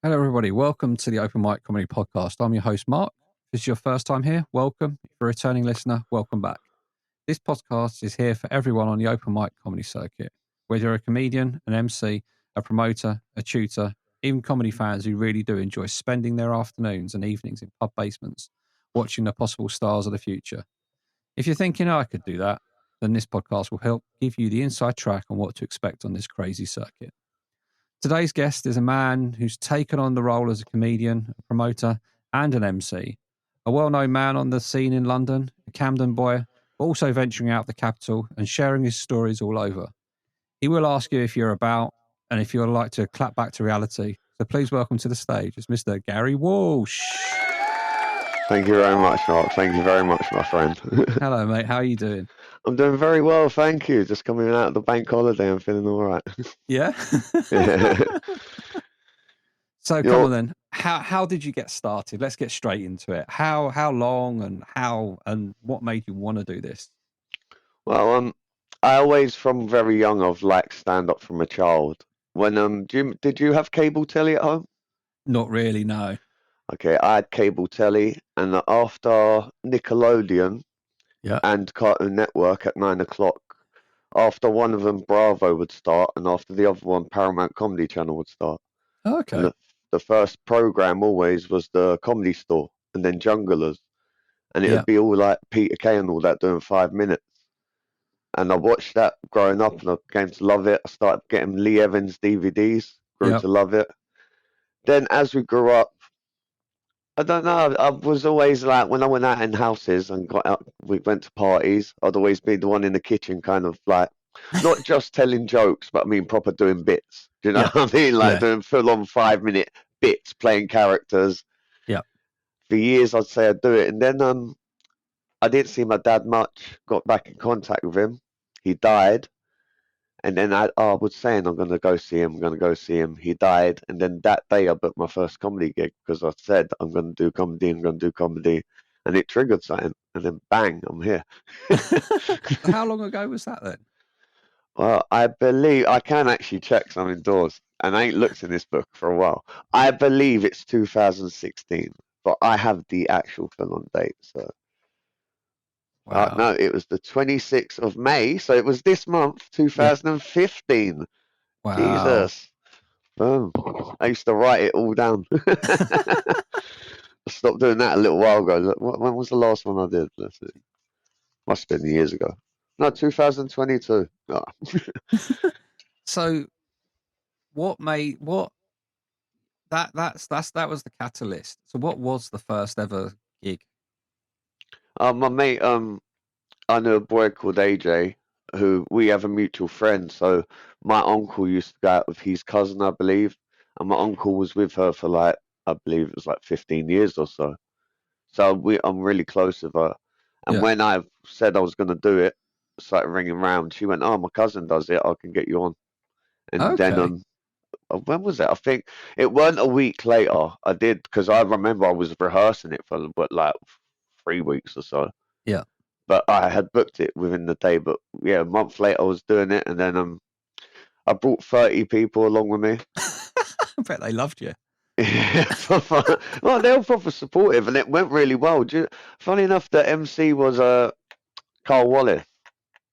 Hello, everybody. Welcome to the Open Mic Comedy Podcast. I'm your host, Marc. If this is your first time here, welcome. If you're a returning listener, welcome back. This podcast is here for everyone on the open mic comedy circuit, whether you're a comedian, an MC, a promoter, a tutor, even comedy fans who really do enjoy spending their afternoons and evenings in pub basements, watching the possible stars of the future. If you're thinking, I could do that, then this podcast will help give you the inside track on what to expect on this crazy circuit. Today's guest is a man who's taken on the role as a comedian, a promoter, and an MC. A well-known man on the scene in London, a Camden boy, but also venturing out the capital and sharing his stories all over. He will ask you if you're about and if you would like to clap back to reality. So please welcome to the stage is Mr. Gary Walsh. Thank you very much, Marc. Thank you very much, my friend. Hello, mate. How are you doing? I'm doing very well, thank you. Just coming out of the bank holiday, I'm feeling all right. Yeah? Yeah. So come on then. How did you get started? Let's get straight into it. How long and what made you want to do this? Well, I always, from very young, I've liked stand-up from a child. When did you have cable telly at home? Not really, no. Okay, I had cable telly, and after Nickelodeon and Cartoon Network at 9 o'clock, after one of them, Bravo would start, and after the other one, Paramount Comedy Channel would start. Okay. And the first program always was the Comedy Store, and then Junglers, and it would be all like Peter Kay and all that doing 5 minutes. And I watched that growing up, and I began to love it. I started getting Lee Evans DVDs, grew to love it. Then as we grew up, I don't know, I was always like, when I went out in houses and got out, we went to parties, I'd always be the one in the kitchen kind of like, not just telling jokes, but I mean proper doing bits. Do you know what I mean? Like doing full-on 5-minute bits, playing characters. Yeah. For years, I'd say I'd do it. And then I didn't see my dad much, got back in contact with him. He died. And then I was saying, I'm going to go see him. He died. And then that day I booked my first comedy gig because I said, I'm going to do comedy. And it triggered something. And then bang, I'm here. How long ago was that then? Well, I believe, I can actually check some indoors. And I ain't looked in this book for a while. I believe it's 2016. But I have the actual full-on date, so. Wow. No, it was the 26th of May, so it was this month, 2015. Wow. Jesus. Boom. I used to write it all down. I stopped doing that a little while ago. When was the last one I did? Let's see. Must have been years ago. No, 2022. Oh. So that was the catalyst. So what was the first ever gig? My mate, I knew a boy called AJ, who we have a mutual friend. So my uncle used to go out with his cousin, I believe, and my uncle was with her for like, I believe it was like 15 years or so. So I'm really close with her. And when I said I was going to do it, started ringing around. She went, "Oh, my cousin does it. I can get you on." And then when was it? I think it weren't a week later. I did, because I remember I was rehearsing it for like 3 weeks or so. Yeah. But I had booked it within the day. But yeah, a month later I was doing it, and then I brought 30 people along with me. I bet they loved you. Well, they were proper supportive, and it went really well. Funny enough, the MC was Carl Wallace.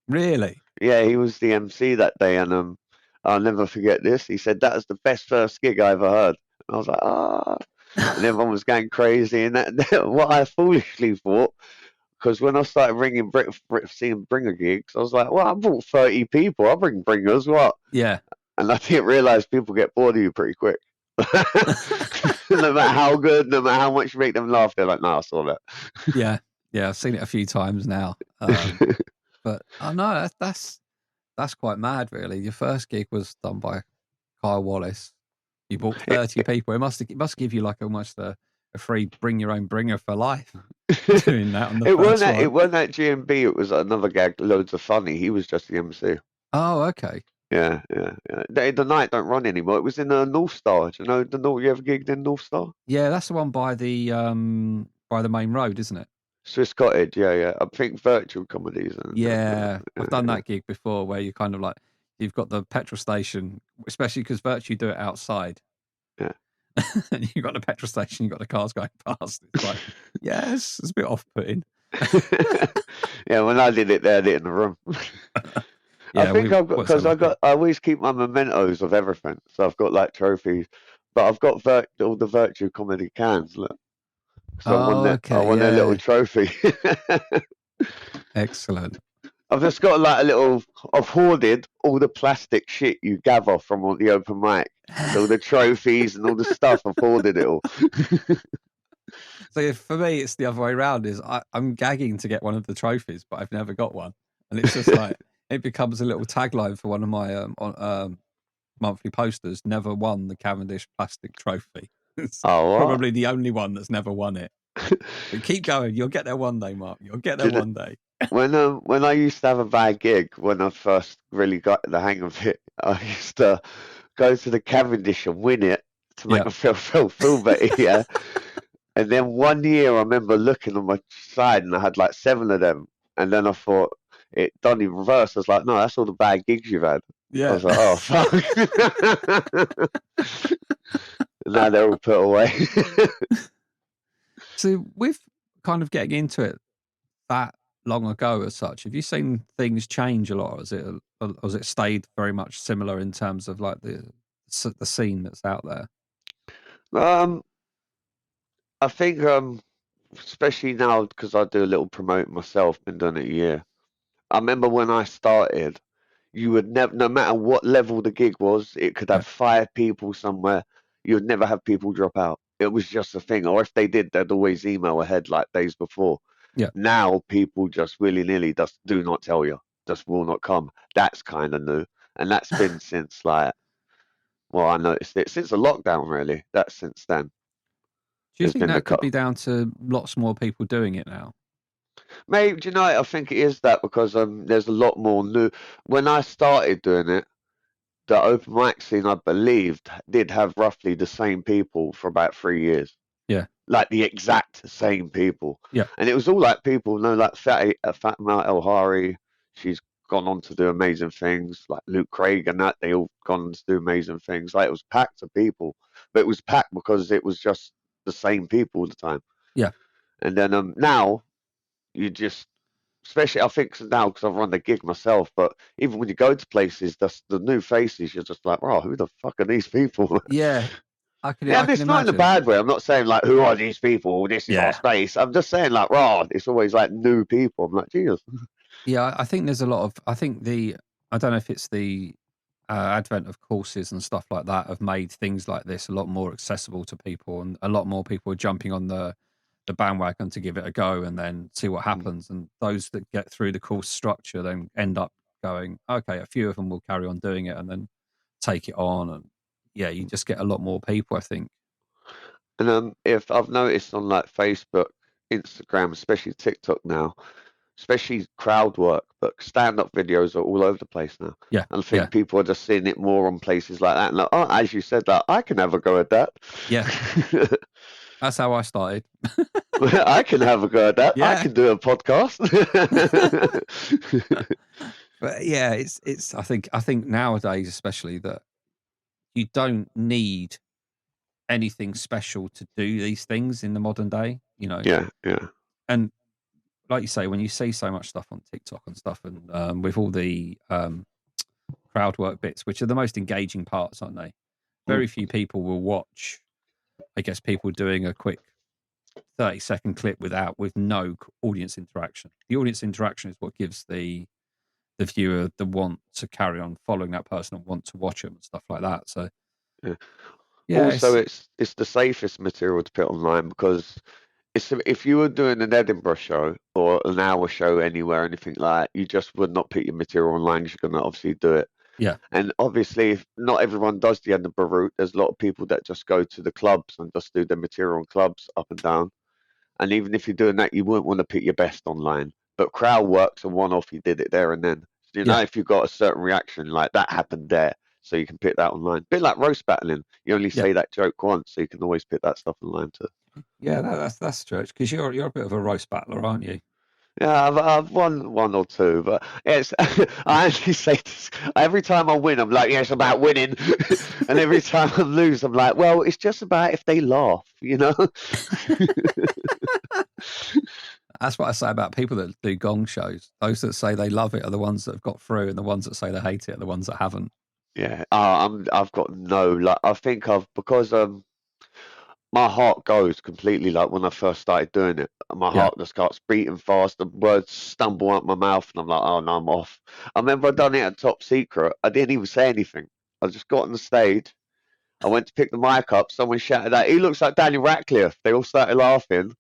Really? Yeah, he was the MC that day, and I'll never forget this. He said that was the best first gig I ever heard. And I was like, ah, and everyone was going crazy. And that what I foolishly thought, because when I started ringing seeing bringer gigs, I was like, well, I brought 30 people. I'll bring bringers, what? Yeah. And I didn't realize people get bored of you pretty quick. No matter how good, no matter how much you make them laugh, they're like, "No, I saw that." Yeah, I've seen it a few times now. But no, that's quite mad, really. Your first gig was done by Kyle Wallace. You brought 30 people. It must give you like almost a free bring your own bringer for life. Doing that on the it first wasn't one. It wasn't at GMB. It was another gag, Loads of Funny. He was just the MC. Oh, okay. Yeah. The night don't run anymore. It was in North Star. Do you know you ever gigged in North Star? Yeah, that's the one by the main road, isn't it? Swiss Cottage. Yeah. I think virtual comedies. I've done that gig before, where you kind of like you've got the petrol station, especially because Virtue do it outside. Yeah. and you've got the petrol station, you've got the cars going past. It's like, yes, it's a bit off-putting. Yeah, when I did it there, I did it in the room. I Yeah, think I've got, what's that because like? I always keep my mementos of everything. So I've got like trophies, but I've got all the virtue comedy cans. Look, so Oh, I okay, won their little yeah, trophy. excellent. I've just got like a little. I've hoarded all the plastic shit you gather from all the open mic. So all the trophies and all the stuff, I've hoarded it all. So for me, it's the other way around. Is I'm gagging to get one of the trophies, but I've never got one, and it's just like it becomes a little tagline for one of my monthly posters. Never won the Cavendish plastic trophy. It's Oh, what? probably the only one that's never won it. But keep going. You'll get there one day, Mark. You'll get there one day. When I used to have a bad gig, when I first really got the hang of it, I used to go to the Cavendish and win it to make Yeah. myself feel better. Yeah. And then one year, I remember looking on my side, and I had like 7 of them. And then I thought it done in reverse. I was like, no, that's all the bad gigs you've had. I Yeah. was like, oh fuck. And now they're all put away. So with kind of getting into it that long ago as such, have you seen things change a lot? Or has it stayed very much similar in terms of like the scene that's out there? um, I think especially now because I do a little promoting myself, been doing it a year. I remember when I started, you would never, no matter what level the gig was, it could Yeah. have 5 people somewhere. You would never have people drop out. It was just a thing. Or if they did, they'd always email ahead like days before. Yeah. Now people just willy-nilly just do not tell you, just will not come. That's kind of new. And that's been since like, well, I noticed it since the lockdown, really. That's since then. Do you There's think been the that could cut. be down to lots more people doing it now? Maybe, do you know, I think it is that because there's a lot more new. When I started doing it, the open mic scene, I believed, did have roughly the same people for about 3 years. Yeah. Like the exact same people. Yeah. And it was all like people, like Fatima El Hari, she's gone on to do amazing things. Like Luke Craig and that, they all gone on to do amazing things. Like it was packed of people, but it was packed because it was just the same people all the time. Yeah. And then now, you just, especially I think now because I've run the gig myself, but even when you go to places, the new faces, you're just like, oh, who the fuck are these people? Yeah. I Yeah, can and it's not in a imagine. bad way. I'm not saying like, who are these people? This is our Yeah. space. I'm just saying like, oh, it's always like new people. I'm like, Jesus. Yeah, I think there's a lot of. I think I don't know if it's the advent of courses and stuff like that have made things like this a lot more accessible to people, and a lot more people are jumping on the bandwagon to give it a go and then see what happens. And those that get through the course structure then end up going, okay, a few of them will carry on doing it and then take it on. And yeah, you just get a lot more people, I think. And if I've noticed on like Facebook, Instagram, especially TikTok now, especially crowd work, but stand-up videos are all over the place now. Yeah. And I think people are just seeing it more on places like that. And like, oh, as you said, that I can have a go at that. Yeah. That's how I started. I can have a go at that. I Yeah. can do a podcast. But yeah, it's I think nowadays especially that you don't need anything special to do these things in the modern day, you know. Yeah. And like you say, when you see so much stuff on TikTok and stuff, and with all the crowd work bits, which are the most engaging parts, aren't they? Very few people will watch, I guess, people doing a quick 30-second clip with no audience interaction. The audience interaction is what gives the viewer the want to carry on following that person and want to watch them and stuff like that. So yeah, Also, it's the safest material to put online because if you were doing an Edinburgh show or an hour show anywhere, anything like that, you just would not put your material online. You're going to obviously do it. yeah, And obviously, if not everyone does the Edinburgh route. There's a lot of people that just go to the clubs and just do their material in clubs up and down. And even if you're doing that, you wouldn't want to put your best online. But crowd works a one-off. You did it there and then. So, you know, yeah, if you've got a certain reaction, like that happened there, so you can put that online. Bit like roast battling. You only yeah, say that joke once, so you can always put that stuff online too. yeah. That's church because you're a bit of a roast battler, aren't you? Yeah, I've won one or two, but it's I actually say this, every time I win, I'm like, yeah, it's about winning, and every time I lose, I'm like, well, it's just about if they laugh, you know? That's what I say about people that do gong shows. Those that say they love it are the ones that have got through, and the ones that say they hate it are the ones that haven't. Yeah, I've got no like. I think I've because my heart goes completely like when I first started doing it. My Yeah, heart just starts beating fast. The words stumble out my mouth, and I'm like, oh no, I'm off. I remember I done it at Top Secret. I didn't even say anything. I just got on the stage. I went to pick the mic up. Someone shouted out, "He looks like Daniel Radcliffe." They all started laughing.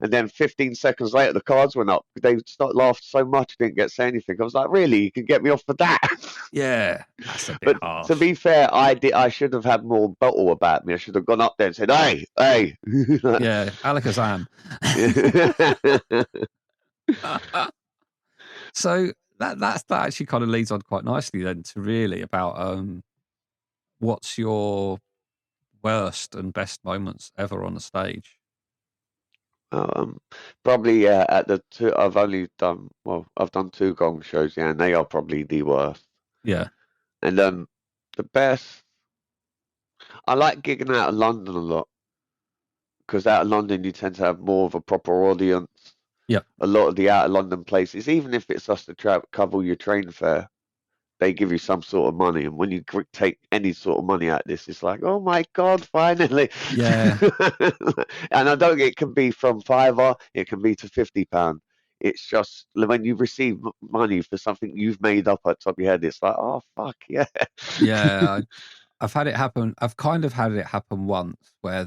And then 15 seconds later, the cards went up. They started laughing so much, I didn't get to say anything. I was like, really? You can get me off for that? yeah, that's a bit But to harsh. be fair, I should have had more bottle about me. I should have gone up there and said, "Hey, hey." Yeah, Alakazam. So that actually kind of leads on quite nicely then to really about what's your worst and best moments ever on the stage? um, Probably at the two. I've done two Gong shows, yeah, and they are probably the worst. Yeah, And the best. I like gigging out of London a lot because out of London you tend to have more of a proper audience. yeah, A lot of the out of London places, even if it's just to cover your train fare, they give you some sort of money. And when you take any sort of money out of this, it's like, oh my God, finally. yeah, And I don't. It can be from fiver, it can be to £50. It's just when you receive money for something you've made up at the top of your head, it's like, oh fuck yeah. yeah. I've had it happen. I've kind of had it happen once where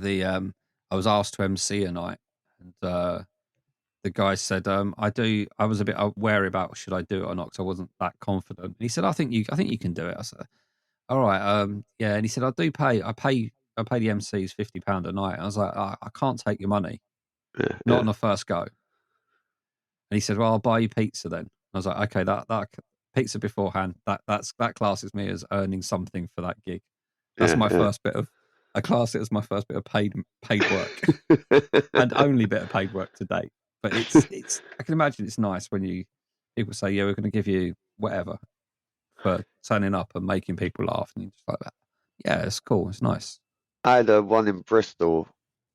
I was asked to MC a night, and the guy said, I was a bit wary about should I do it or not because I wasn't that confident. And he said, I think you can do it. I said, all right, yeah. And he said, I pay the MCs £50 a night. I was like, I can't take your money, Yeah, not on yeah, the first go. And he said, well, I'll buy you pizza then. I was like, okay, that pizza beforehand, that classes me as earning something for that gig. That's my yeah, first bit of I class it as my first bit of paid work yeah. and only bit of paid work to date. But it's I can imagine it's nice when people say, yeah, we're going to give you whatever for turning up and making people laugh, and you're just like that. Yeah, it's cool. It's nice. I had one in Bristol,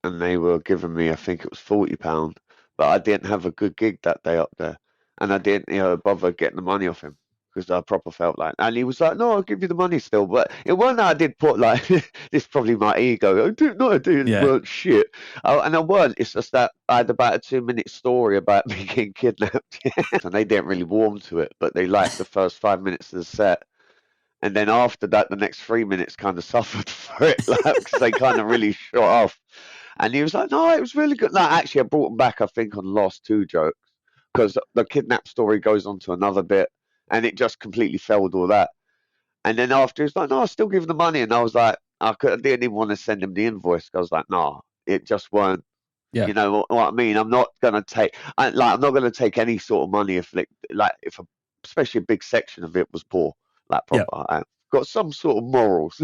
and they were giving me, I think it was £40, but I didn't have a good gig that day up there, and I didn't, bother getting the money off him because I proper felt like, and he was like, "No, I'll give you the money still," but it wasn't that I did put like this. Is probably my ego. I didn't know I didn't Yeah, weren't shit, and I weren't. It's just that I had about a 2 minute story about me getting kidnapped, and they didn't really warm to it, but they liked the first 5 minutes of the set. And then after that, the next 3 minutes kind of suffered for it, like because they kind of really shot off. And he was like, "No, it was really good." Like, actually, I brought him back, I think, on the last two jokes because the kidnap story goes on to another bit, and it just completely failed all that. And then after, he's like, "No, I still give him the money," and I was like, I didn't even want to send him the invoice. I was like, "No, it just weren't." yeah, You know what I mean? I'm not gonna take, I'm not gonna take any sort of money if, like, if especially a big section of it was poor, like yeah. proper. I've got some sort of morals.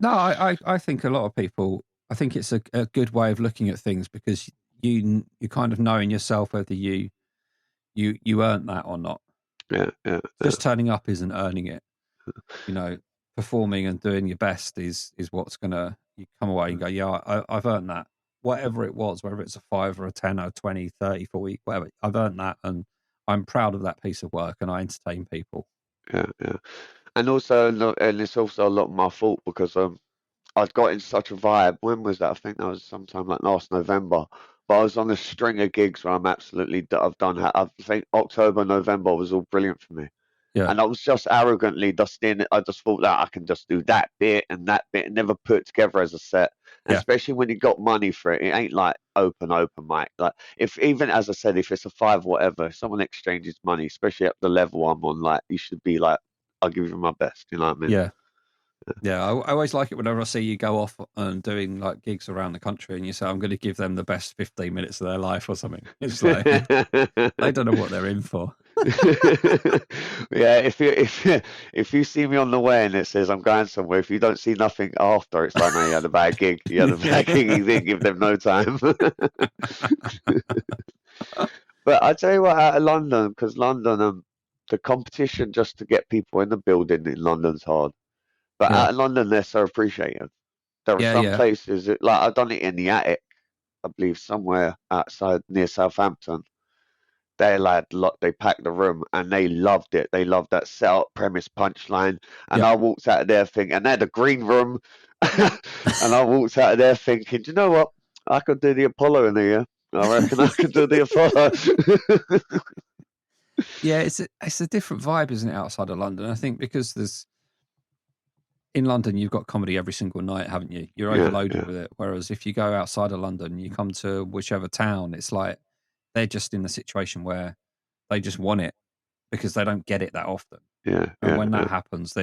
No, I think a lot of people. I think it's a good way of looking at things because you kind of know in yourself whether you earn that or not. Yeah, yeah, yeah, Just turning up isn't earning it. You know, performing and doing your best is what's gonna you come away and go, yeah, I've earned that. Whatever it was, whether it's a 5 or a 10 or 20, 30, 40, whatever, I've earned that, and I'm proud of that piece of work, and I entertain people. yeah, yeah. And also, and it's also a lot my fault because I'd got in such a vibe. When was that? I think that was sometime like last November. But I was on a string of gigs where I've done. I think October, November was all brilliant for me. Yeah, And I was just arrogantly just in it. I just thought that I can just do that bit and never put it together as a set. And yeah, especially when you got money for it, it ain't like open mic. Like if even as I said, if it's a five whatever, if someone exchanges money, especially at the level I'm on, like you should be like, I'll give you my best. You know what I mean? yeah. Yeah, I always like it whenever I see you go off and doing like gigs around the country, and you say, "I'm going to give them the best 15 minutes of their life" or something. It's like they don't know what they're in for. Yeah, if you see me on the way and it says I'm going somewhere, if you don't see nothing after, it's like, no, you had a bad gig. You had a bad gig. You didn't give them no time. But I tell you what, out of London, because London, the competition just to get people in the building in London's hard. But Yeah, out of London, they're so appreciative. There are yeah, some yeah, places that, like I've done it in the attic, I believe somewhere outside near Southampton. They like they packed the room and they loved it. They loved that setup, premise, punchline. And yeah. I walked out of there thinking, and they had a green room, and I walked out of there thinking, do you know what? I could do the Apollo in here. I reckon I could do the Apollo. Yeah, it's a different vibe, isn't it, outside of London? I think because in London you've got comedy every single night, haven't you? You're Yeah, overloaded yeah, with it. Whereas if you go outside of London, you come to whichever town, it's like they're just in the situation where they just want it because they don't get it that often. yeah, And yeah, when yeah. that happens,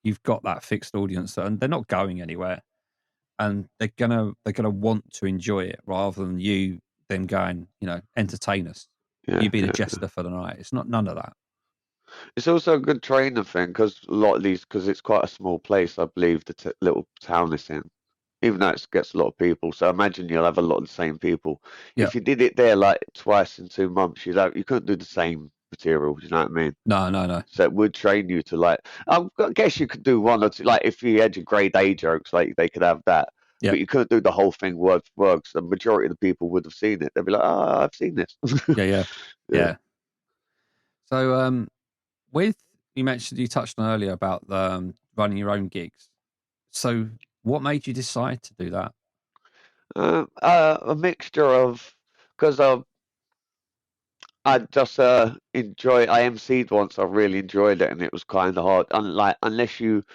you've got that fixed audience, and they're not going anywhere, and they're gonna want to enjoy it rather than them going, entertain us. Yeah, You be the yeah. jester for the night. It's not none of that. It's also a good trainer thing because a lot of these, because it's quite a small place, I believe the little town it's in, even though it gets a lot of people. So I imagine you'll have a lot of the same people. Yeah. If you did it there like twice in 2 months, you couldn't do the same material. You know what I mean? No, no, no. So it would train you to like. I guess you could do one or two. Like if you had your grade A jokes, like they could have that. Yeah. But you couldn't do the whole thing word for word. 'Cause the majority of the people would have seen it. They'd be like, "Oh, I've seen this." Yeah, yeah, Yeah. yeah. So, with you mentioned you touched on earlier about running your own gigs. So, what made you decide to do that? A mixture of because I just enjoy. I emceed once. I really enjoyed it, and it was kind of hard. Unlike unless you,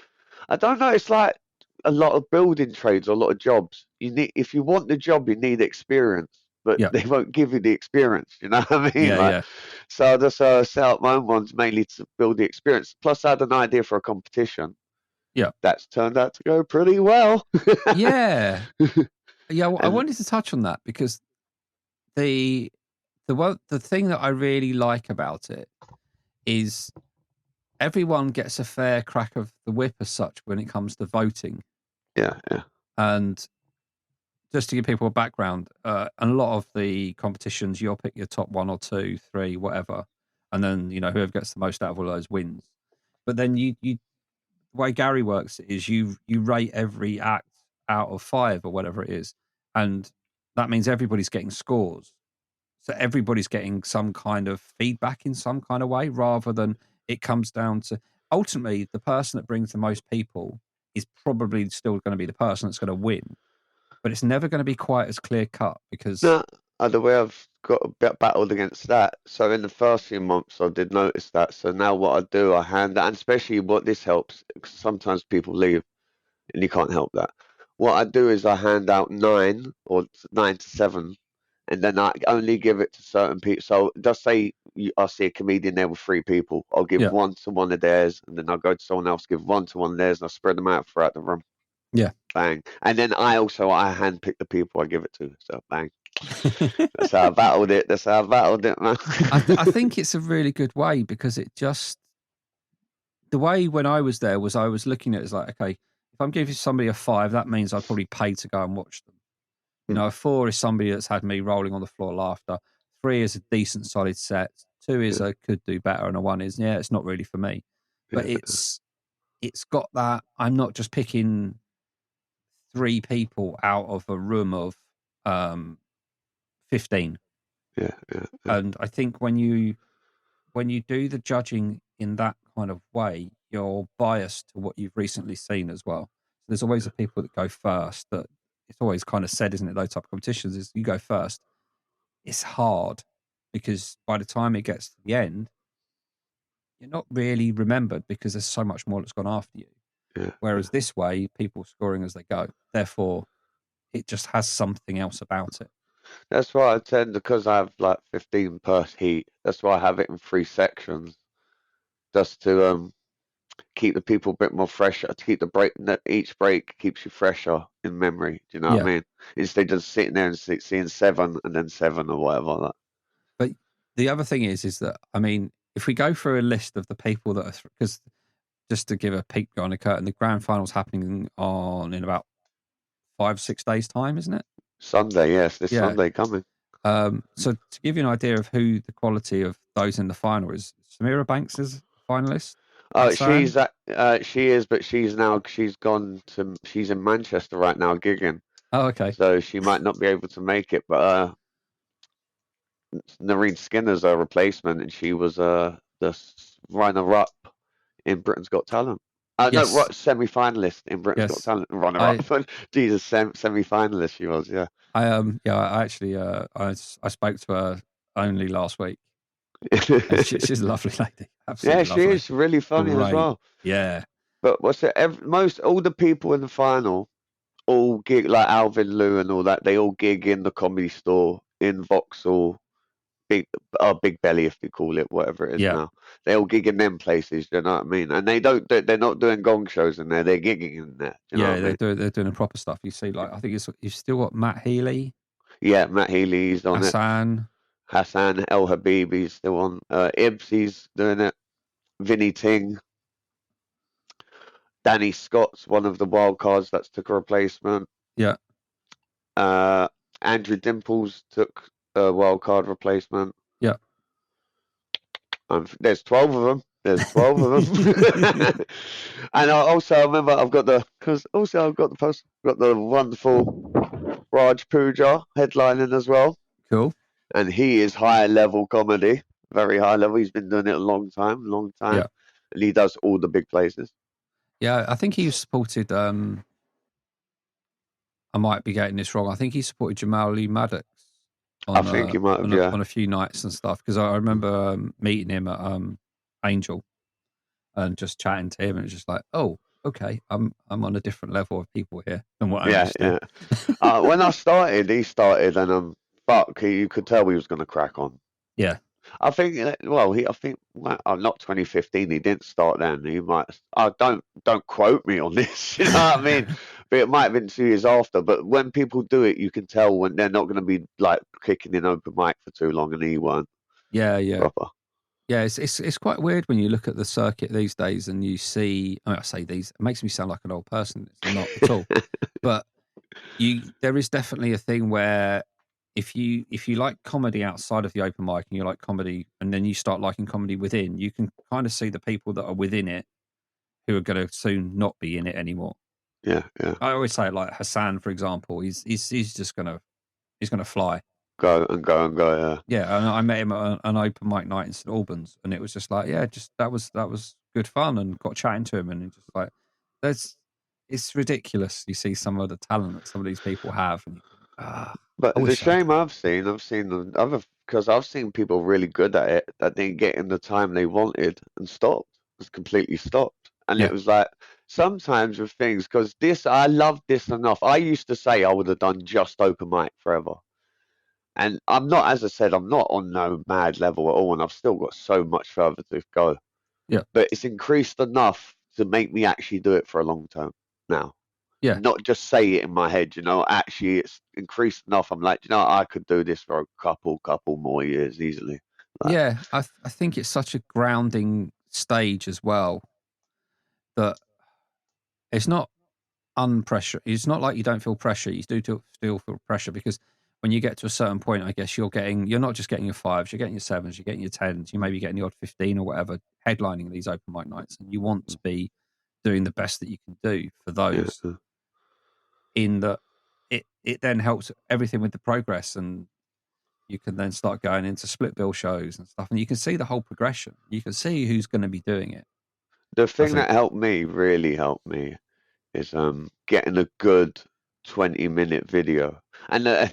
I don't know. It's like a lot of building trades, or a lot of jobs. You need if you want the job, you need experience, but Yeah, they won't give you the experience. You know what I mean? yeah, Like, yeah, so I just set up my own ones mainly to build the experience. Plus, I had an idea for a competition yeah, that's turned out to go pretty well. yeah, yeah. Well, I And wanted to touch on that because the the thing that I really like about it is everyone gets a fair crack of the whip as such when it comes to voting. yeah, yeah, And just to give people a background, a lot of the competitions, you'll pick your top one or two, three, whatever, and then whoever gets the most out of all those wins. But then the way Gary works is you rate every act out of 5 or whatever it is, and that means everybody's getting scores. So everybody's getting some kind of feedback in some kind of way, rather than it comes down to ultimately the person that brings the most people is probably still going to be the person that's going to win, but it's never going to be quite as clear cut because no, the way I've got a bit battled against that. So in the first few months, I did notice that. So now what I do, I hand out, and especially what this helps, 'cause sometimes people leave and you can't help that. What I do is I hand out 9 to 7, and then I only give it to certain people. So just say I see a comedian there with 3 people, I'll give yeah, one to one of theirs, and then I'll go to someone else, give one to one of theirs, and I'll spread them out throughout the room. yeah. Bang. And then I handpick the people I give it to. So bang. That's how I battled it. That's how I battled it, man. I think it's a really good way because it just the way when I was there was I was looking at it as like, okay, if I'm giving somebody a 5, that means I'd probably pay to go and watch them. A 4 is somebody that's had me rolling on the floor laughter. 3 is a decent solid set. 2 is Yeah, a could do better, and a 1 is it's not really for me. But yeah, it's got that I'm not just picking 3 people out of a room of 15. yeah, yeah, yeah, And I think when you do the judging in that kind of way, you're biased to what you've recently seen as well. So there's always the people that go first. That it's always kind of said, isn't it? Those type of competitions is you go first. It's hard because by the time it gets to the end, you're not really remembered because there's so much more that's gone after you. yeah. Whereas this way, people scoring as they go. Therefore, it just has something else about it. That's why I tend because I have like 15 per heat. That's why I have it in 3 sections, just to keep the people a bit more fresher. To keep the break, each break keeps you fresher in memory. Do you know what I Yeah. mean? Instead of just sitting there and seeing 7 and then 7 or whatever. Like, But the other thing is that, I mean, if we go through a list of the people that are, because just to give a peek behind the curtain, the grand final's happening in about 5-6 days' time, isn't it? Sunday, yes, this Yeah. Sunday coming. So to give you an idea of who the quality of those in the final is, Samira Banks is a finalist. She is, but she's in Manchester right now gigging. Oh, okay. So she might not be able to make it, but Noreen Skinner's her replacement, and she was the runner-up in Britain's Got Talent. Yes. No, semi-finalist in Britain's Got Talent. Runner-up. Jesus, semi-finalist she was. Yeah. I actually I spoke to her only last week. And she's a lovely lady. Absolutely lovely. She is really funny as well. Yeah. But all the people in the final all gig, like Alvin Lou and all that, they all gig in the Comedy Store, in Vauxhall, Big Belly, if you call it, whatever it is now. They all gig in them places, you know what I mean? And they're not doing gong shows in there, they're gigging in there. They're doing the proper stuff. You see, like, I think you've still got Matt Healy. Yeah, Matt Healy's on Hassan. El Habibi's still on. Ibs, he's doing it. Vinny Ting. Danny Scott's one of the wild cards that's took a replacement. Yeah. Andrew Dimples took a wild card replacement. Yeah. There's 12 of them. And I remember I've got the post. Got the wonderful Raj Pooja headlining as well. Cool. And he is high level comedy, very high level. He's been doing it a long time. Yeah. And he does all the big places. Yeah, I think he supported. I might be getting this wrong. I think he supported Jamal Lee Maddox. I think he might have, on a few nights and stuff. Because I remember meeting him at Angel and just chatting to him, and it's just like, oh, okay, I'm on a different level of people here than what I understand. Yeah. When he started, and you could tell he was going to crack on. Yeah. I think. Not 2015. He didn't start then. He might. Don't quote me on this. You know what I mean? But it might have been 2 years after. But when people do it, you can tell when they're not going to be like kicking in open mic for too long, and he won't. Yeah. Proper. Yeah, it's quite weird when you look at the circuit these days and you see. I say these. It makes me sound like an old person. It's not at all. But there is definitely a thing where if you like comedy outside of the open mic and you like comedy and then you start liking comedy within, you can kind of see the people that are within it who are going to soon not be in it anymore. Yeah. I always say, like Hassan, for example, he's just gonna fly. Go and go. Yeah, and I met him at an open mic night in St Albans, and it was just like, that was good fun, and got chatting to him, and just like, it's ridiculous. You see some of the talent that some of these people have, and but the shame I've seen the other, because I've seen people really good at it that didn't get in the time they wanted and stopped. It's completely stopped, and it was like sometimes with things, because I love this enough. I used to say I would have done just open mic forever. And I'm not, as I said, I'm not on no mad level at all, and I've still got so much further to go. Yeah. But it's increased enough to make me actually do it for a long term now. Yeah. Not just say it in my head, actually it's increased enough. I'm like, I could do this for a couple more years easily. Yeah, I think it's such a grounding stage as well that it's not unpressure. It's not like you don't feel pressure. You do still feel pressure because when you get to a certain point, I guess you're not just getting your 5s, you're getting your 7s, you're getting your 10s, you may be getting the odd 15 or whatever, headlining these open mic nights, and you want to be doing the best that you can do for those. Yeah. In that, it then helps everything with the progress, and you can then start going into split bill shows and stuff, and you can see the whole progression. You can see who's going to be doing it. The thing that really helped me, is getting a good 20-minute video. And I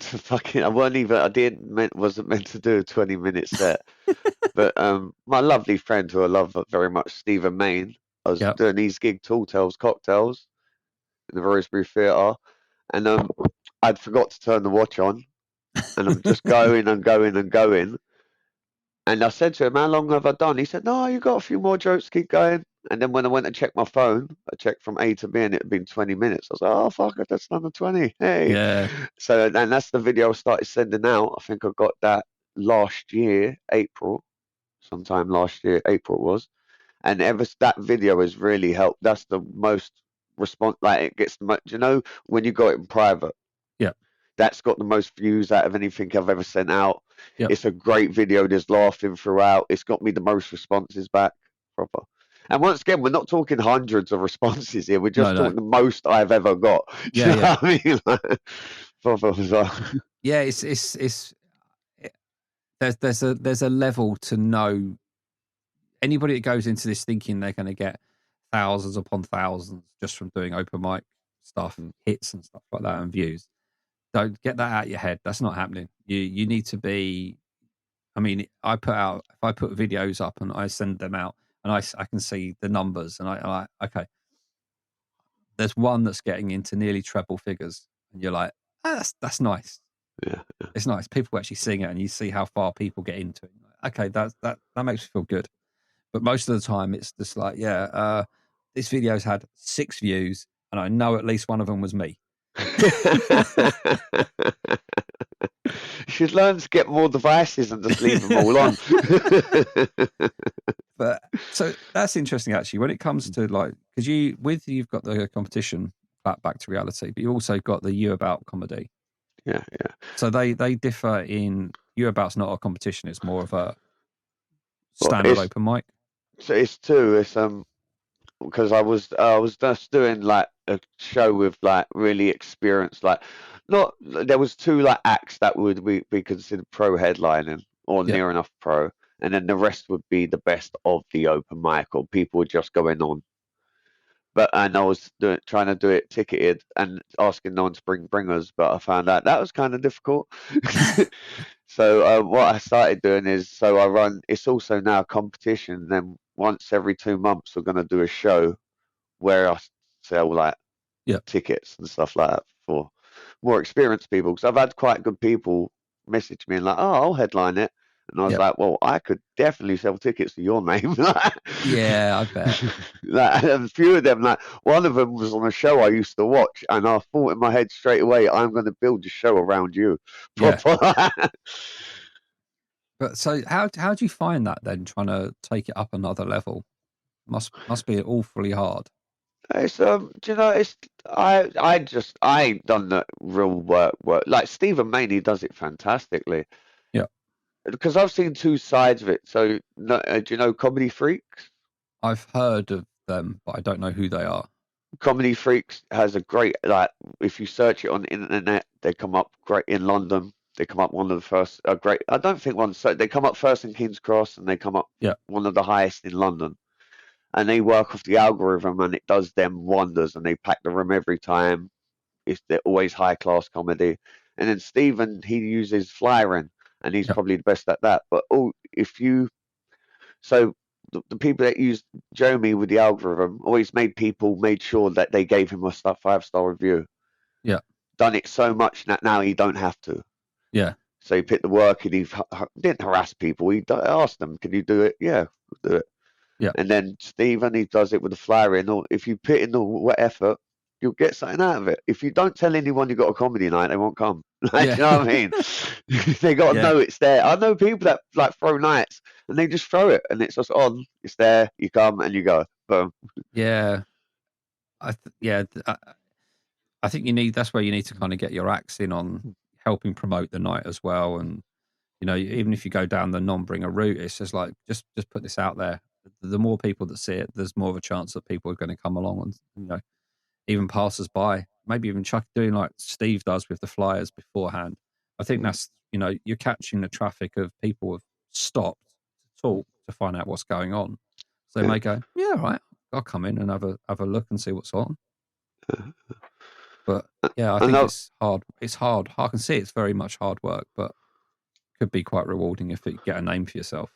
wasn't meant to do a 20-minute set. But my lovely friend who I love very much, Stephen Main, I was doing his gig, Tall Tales Cocktails, in the Rosebery Theatre, and I'd forgot to turn the watch on, and I'm just going and going and going. And I said to him, how long have I done? He said, no, you got a few more jokes, keep going. And then when I went and checked my phone, I checked from A to B and it had been 20 minutes. I was like, oh, fuck it, that's another 20. Hey. Yeah. So, and that's the video I started sending out. I think I got that last year, April. Sometime last year, April it was. And that video has really helped. That's the most response, like it gets much, when you got it in private. Yeah. that's got the most views out of anything I've ever sent out. Yep. It's a great video. There's laughing throughout. It's got me the most responses back. Proper. And once again, we're not talking hundreds of responses here. We're just talking the most I've ever got. Do you know what I mean? Like, proper. Yeah, there's a level to know. Anybody that goes into this thinking they're going to get thousands upon thousands just from doing open mic stuff, hits and stuff like that, and views. Don't get that out of your head. That's not happening. You need to be. I mean, if I put videos up and I send them out, and I can see the numbers, and I okay, there's one that's getting into nearly treble figures, and you're like, that's nice. Yeah, it's nice. People actually sing it, and you see how far people get into it. Okay, that makes me feel good. But most of the time, it's just like, this video's had 6 views, and I know at least one of them was me. You should learn to get more devices and just leave them all on. But so that's interesting, actually, when it comes to like, because you've got the competition back to reality, but you also got the You About comedy. Yeah. So they differ in You About's not a competition; it's more of a standard open mic. So it's two. It's because I was just doing like a show with like really experienced, like not there was 2 like acts that would be considered pro headlining or near enough pro, and then the rest would be the best of the open mic or people just going on. And I was trying to do it ticketed and asking no one to bring bringers, but I found out that was kind of difficult. So what I started doing is, I run. It's also now a competition. Then once every 2 months, we're going to do a show where I sell like tickets and stuff like that for more experienced people. Because I've had quite good people message me and like, oh, I'll headline it. And I was like, well, I could definitely sell tickets to your name. Yeah, I bet. Like, a few of them, like one of them was on a show I used to watch, and I thought in my head straight away, I'm going to build a show around you. Proper. Yeah. But so how do you find that then, trying to take it up another level? Must be awfully hard. It's do you know, it's I ain't done the real work. Like Stephen Maney does it fantastically. Yeah. Because I've seen 2 sides of it. So do you know Comedy Freaks? I've heard of them, but I don't know who they are. Comedy Freaks has a great, like, if you search it on the internet, they come up great in London. They come up one of the first, great. I don't think one. So they come up first in King's Cross, and they come up one of the highest in London. And they work off the algorithm, and it does them wonders. And they pack the room every time. They're always high class comedy. And then Stephen, he uses flyering, and he's probably the best at that. But the people that used Jeremy with the algorithm always made sure that they gave him a 5-star review. Yeah. Done it so much that now he don't have to. Yeah. So he picked the work, and he didn't harass people. He asked them, can you do it? Yeah, we'll do it. Yeah. And then Stephen, he does it with the flyer in. Or if you put in the effort, you'll get something out of it. If you don't tell anyone you got a comedy night, they won't come. Like, you know what I mean? They got to know it's there. I know people that like throw nights, and they just throw it, and it's just on. It's there. You come and you go. Boom. Yeah. I think that's where you need to kind of get your axe in on helping promote the night as well. And even if you go down the non-bringer route, it's just like just put this out there. The more people that see it, there's more of a chance that people are going to come along, and even passers by, maybe even doing like Steve does with the flyers beforehand. I think that's you're catching the traffic of people who have stopped to talk to find out what's going on. So they may go, yeah, right, I'll come in and have a look and see what's on. But yeah, I think it's hard. It's hard. I can see it's very much hard work, but could be quite rewarding if you get a name for yourself.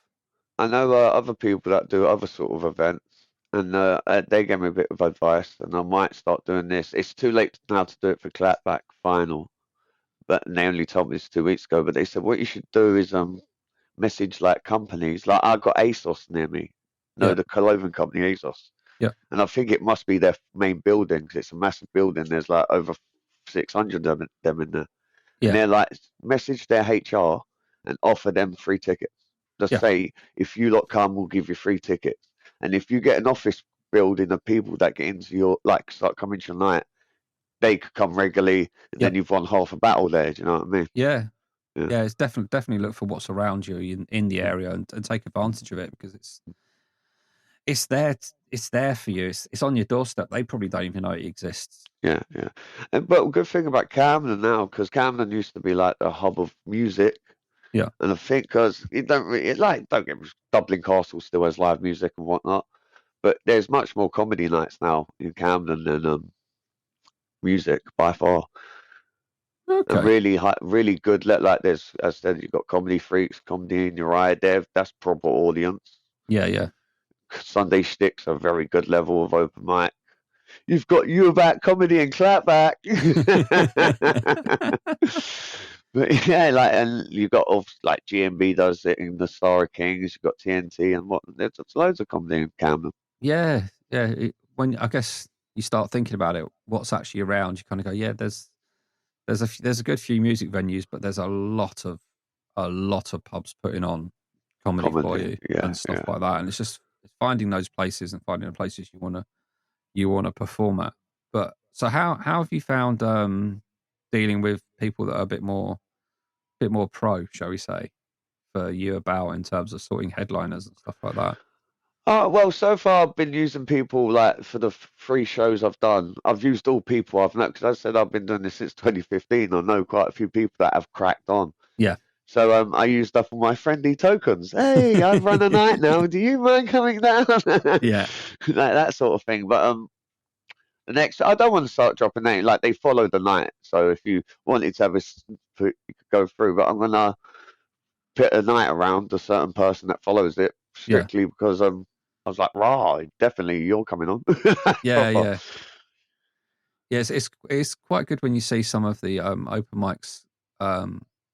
I know other people that do other sort of events, and they gave me a bit of advice, and I might start doing this. It's too late now to do it for Clapback Final, but they only told me this 2 weeks ago. But they said what you should do is message like companies. Like I got ASOS near me, the clothing company ASOS. Yeah. And I think it must be their main building because it's a massive building. There's like over 600 of them in there. Yeah. And they're like, message their HR and offer them free tickets. Just say, if you lot come, we'll give you free tickets. And if you get an office building of people that get into start coming to your night, they could come regularly, and then you've won half a battle there. Do you know what I mean? Yeah. It's definitely look for what's around you in the area and take advantage of it, because it's there for you. It's on your doorstep. They probably don't even know it exists. Yeah. But a good thing about Camden now, because Camden used to be like the hub of music. Yeah. And I think because it don't get me, Dublin Castle still has live music and whatnot, but there's much more comedy nights now in Camden than music by far. Okay. And really good. Like there's, as I said, you've got Comedy Freaks, Comedy in Your Eye. That's proper audience. Yeah. Sunday Sticks are very good level of open mic. You've got You About Comedy and Clapback. But yeah, like, and you've got like GMB does it in the Star of Kings. You've got TNT and what. There's loads of comedy in Camden. Yeah. When I guess you start thinking about it, what's actually around, you kind of go, yeah, there's a good few music venues, but there's a lot of pubs putting on comedy for you and stuff like that. And it's finding those places and finding the places you want to perform at. But so how have you found dealing with people that are a bit more pro, shall we say, for you about in terms of sorting headliners and stuff like that? Well, so far I've been using people like for the free shows I've done. I've used all people I've known, because I said I've been doing this since 2015. I know quite a few people that have cracked on. Yeah. So I used up all my friendly tokens. Hey, I've run a night now. Do you mind coming down? Yeah. Like that sort of thing. But the next, I don't want to start dropping names. Like they follow the night. So if you wanted to have you could go through. But I'm gonna put a night around a certain person that follows it strictly because I was like, rah, definitely you're coming on. Yeah. Yes, it's quite good when you see some of the open mics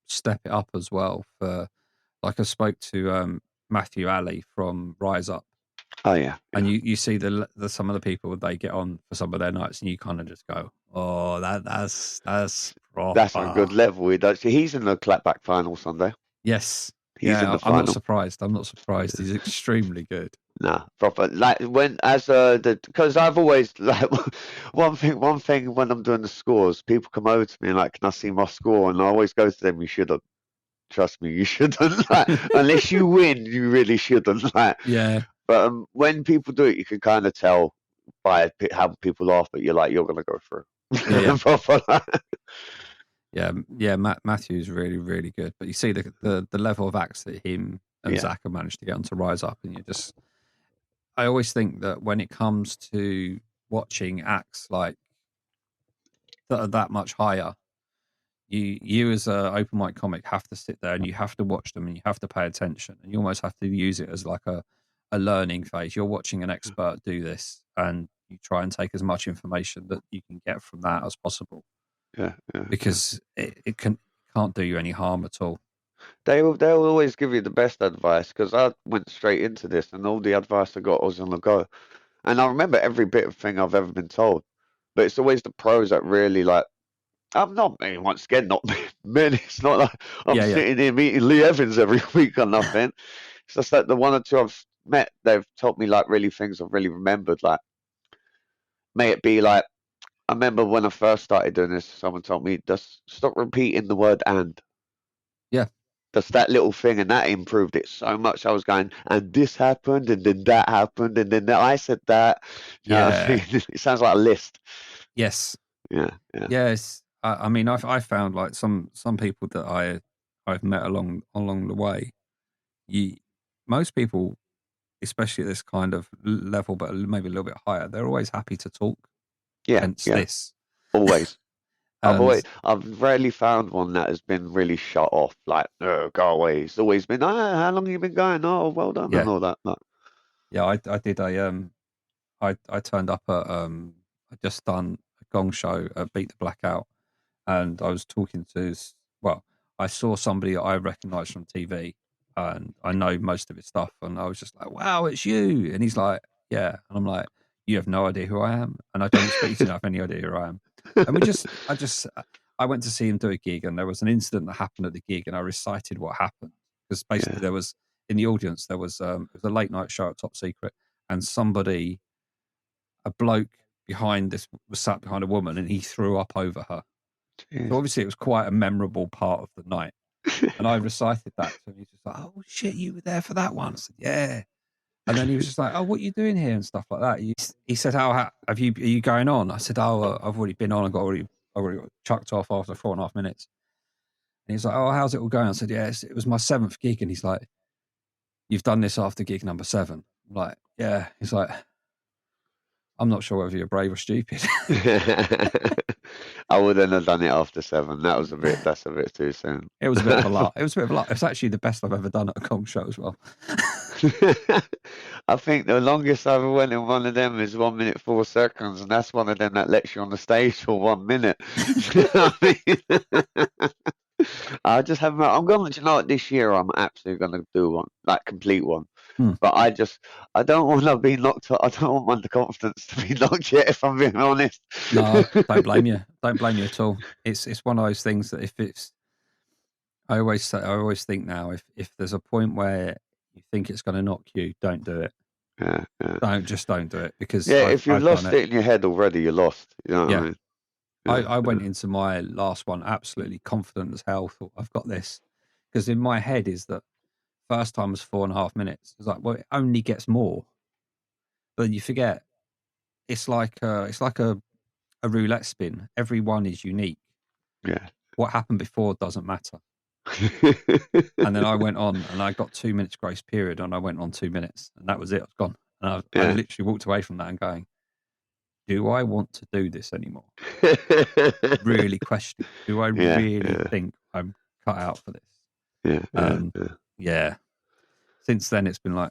step it up as well. For like I spoke to Matthew Alley from Rise Up. Oh yeah. And you see the some of the people they get on for some of their nights, and you kind of just go, oh, that's proper. That's on a good level. He's in the clapback final Sunday. Yes. He's in the final. I'm not surprised. He's extremely good. Nah, proper. Like because I've always like one thing when I'm doing the scores, people come over to me and like, can I see my score? And I always go to them, you shouldn't. Trust me, you shouldn't. Like, unless you win, you really shouldn't. Like, yeah. But when people do it, you can kind of tell by how people laugh, but you're like, you're gonna go through. Yeah. Matthew's really, really good. But you see the level of acts that him and Zach have managed to get on to Rise Up, and I always think that when it comes to watching acts like that are that much higher, you as an open mic comic have to sit there and you have to watch them and you have to pay attention, and you almost have to use it as like a learning phase. You're watching an expert do this, and you try and take as much information that you can get from that as possible. Yeah. Because it can't do you any harm at all. They'll always give you the best advice, because I went straight into this and all the advice I got was on the go, and I remember every bit of thing I've ever been told. But it's always the pros that really like. I'm not, once again, not men. It's not like I'm sitting here meeting Lee Evans every week or nothing. It's just that the one or two I've met, they've told me like really things I've really remembered. Like, may it be like, I remember when I first started doing this, someone told me, just stop repeating the word and. Yeah. Just that little thing, and that improved it so much. I was going, and this happened, and then that happened, and then I said that. You know what I mean? It sounds like a list. Yes. Yeah. Yes. I mean, I found like some people that I've met along the way. Most people, especially at this kind of level, but maybe a little bit higher, they're always happy to talk. Yeah. Hence this. Always. I've rarely found one that has been really shut off. Like, no, go away. It's always been, how long have you been going? Oh, well done, and all that. Like, yeah, I did I turned up at I just done a Gong show at Beat the Blackout, and I was talking to I saw somebody that I recognised from TV, and I know most of his stuff, and I was just like, wow, it's you. And he's like, yeah. And I'm like, you have no idea who I am, and I don't expect you to have any idea who I am. And I went to see him do a gig, and there was an incident that happened at the gig, and I recited what happened, because basically there was, in the audience, it was a late night show at Top Secret, and a bloke was sat behind a woman, and he threw up over her. Jeez. So obviously it was quite a memorable part of the night. And I recited that to him. He's just like, "Oh shit, you were there for that one." I said, "Yeah." And then he was just like, "Oh, what are you doing here?" and stuff like that. He said, "How are you going on?" I said, "Oh, I've already been on. I already got chucked off after 4.5 minutes." And he's like, "Oh, how's it all going?" I said, "Yeah, it was my 7th gig." And he's like, "You've done this after gig number 7?" I'm like, "Yeah." He's like, "I'm not sure whether you're brave or stupid." I wouldn't have done it after 7. That's a bit too soon. It was a bit of a lot. It's actually the best I've ever done at a Gong show as well. I think the longest I ever went in one of them is 1 minute 4 seconds, and that's one of them that lets you on the stage for 1 minute. You know what I mean? I just have. I'm going to, you know what, this year I'm absolutely going to do one, like complete one. But I don't want to be knocked. I don't want the confidence to be knocked yet, if I'm being honest. No, don't blame you. Don't blame you at all. It's one of those things that if it's, I always think now, if there's a point where you think it's going to knock you, don't do it. Yeah. Don't do it, because if you've lost it in your head already, you're lost. You know what I mean? I went into my last one absolutely confident as hell. Thought, I've got this, because in my head is that first time was 4.5 minutes. It's like, well, it only gets more. But then you forget, it's like a roulette spin. Every one is unique. Yeah. What happened before doesn't matter. And then I went on, and I got 2 minutes grace period, and I went on 2 minutes, and that was it. I was gone. And I literally walked away from that and going, do I want to do this anymore? Really question. Do I really think I'm cut out for this? Yeah. Since then, it's been like,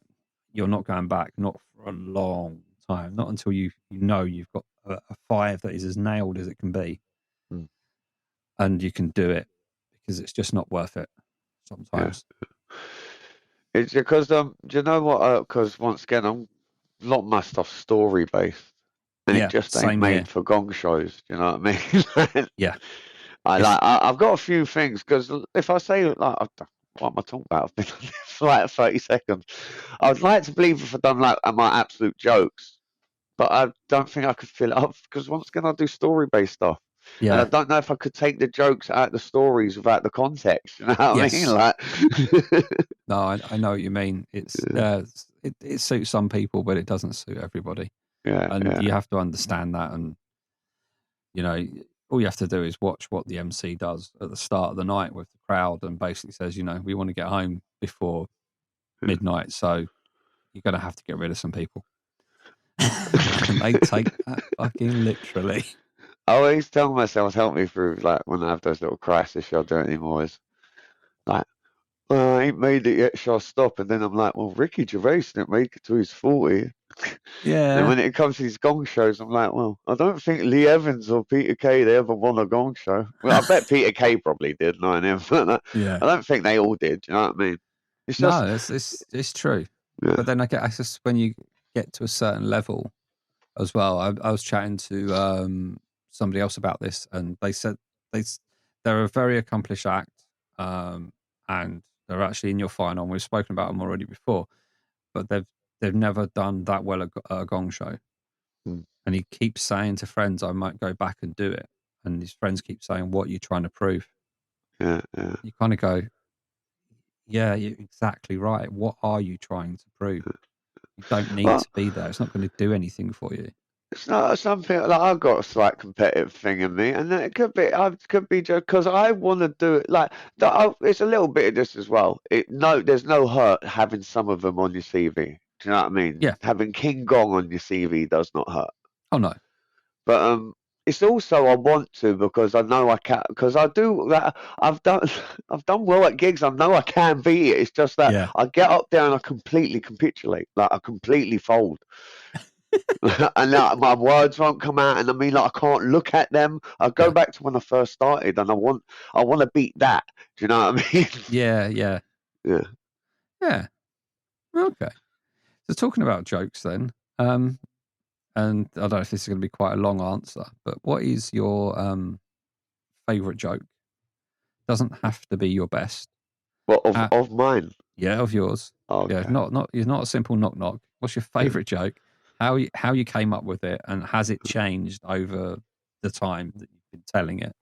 you're not going back, not for a long time, not until you know you've got a 5 that is as nailed as it can be, and you can do it, because it's just not worth it sometimes. It's because do you know what? Because once again, a lot of my stuff's story based, and it just ain't made for Gong shows. You know what I mean? Yeah. I've got a few things, because if I say like, what am I talking about? I've been on this for like 30 seconds. I would like to believe if I'd done like my absolute jokes, but I don't think I could fill it up, because once again I do story based stuff. Yeah. And I don't know if I could take the jokes out of the stories without the context. You know what I mean? Like, no, I know what you mean. It's it suits some people, but it doesn't suit everybody. And you have to understand that. And you know, all you have to do is watch what the MC does at the start of the night with the crowd, and basically says, you know, we want to get home before midnight, so you're going to have to get rid of some people. And they take that fucking literally. I always tell myself, help me through, like, when I have those little crises, I don't anymore, is like, well, I ain't made it yet, shall I stop? And then I'm like, well, Ricky Gervais didn't make it till he's 40. Yeah. And when it comes to these Gong shows, I'm like, well, I don't think Lee Evans or Peter Kay, they ever won a Gong show. Well, I bet Peter Kay probably did, knowing him. But I don't think they all did, you know what I mean? It's just, no, it's true. Yeah. But then I guess when you get to a certain level as well, I was chatting to somebody else about this, and they said they're a very accomplished act, and they're actually in your final. And we've spoken about them already before, but they've never done that well at a Gong show. And he keeps saying to friends, I might go back and do it. And his friends keep saying, what are you trying to prove? Yeah. You kind of go, yeah, you're exactly right. What are you trying to prove? You don't need to be there. It's not going to do anything for you. It's not something like, I've got a slight competitive thing in me, and it could be just because I want to do it. Like, it's a little bit of this as well. There's no hurt having some of them on your CV. Do you know what I mean? Yeah. Having King Gong on your CV does not hurt. Oh no. But it's also, I want to, because I know I can, because I do that. I've done well at gigs. I know I can beat it. It's just that I get up there and I completely capitulate, like I completely fold. And my words won't come out, and I mean, like, I can't look at them. I go back to when I first started, and I want to beat that. Do you know what I mean? Yeah. Okay. So talking about jokes then, and I don't know if this is going to be quite a long answer, but what is your favorite joke? Doesn't have to be your best. What of mine? Yeah, of yours. Oh, okay. Yeah, not a simple knock knock. What's your favorite joke? how you came up with it, and has it changed over the time that you've been telling it?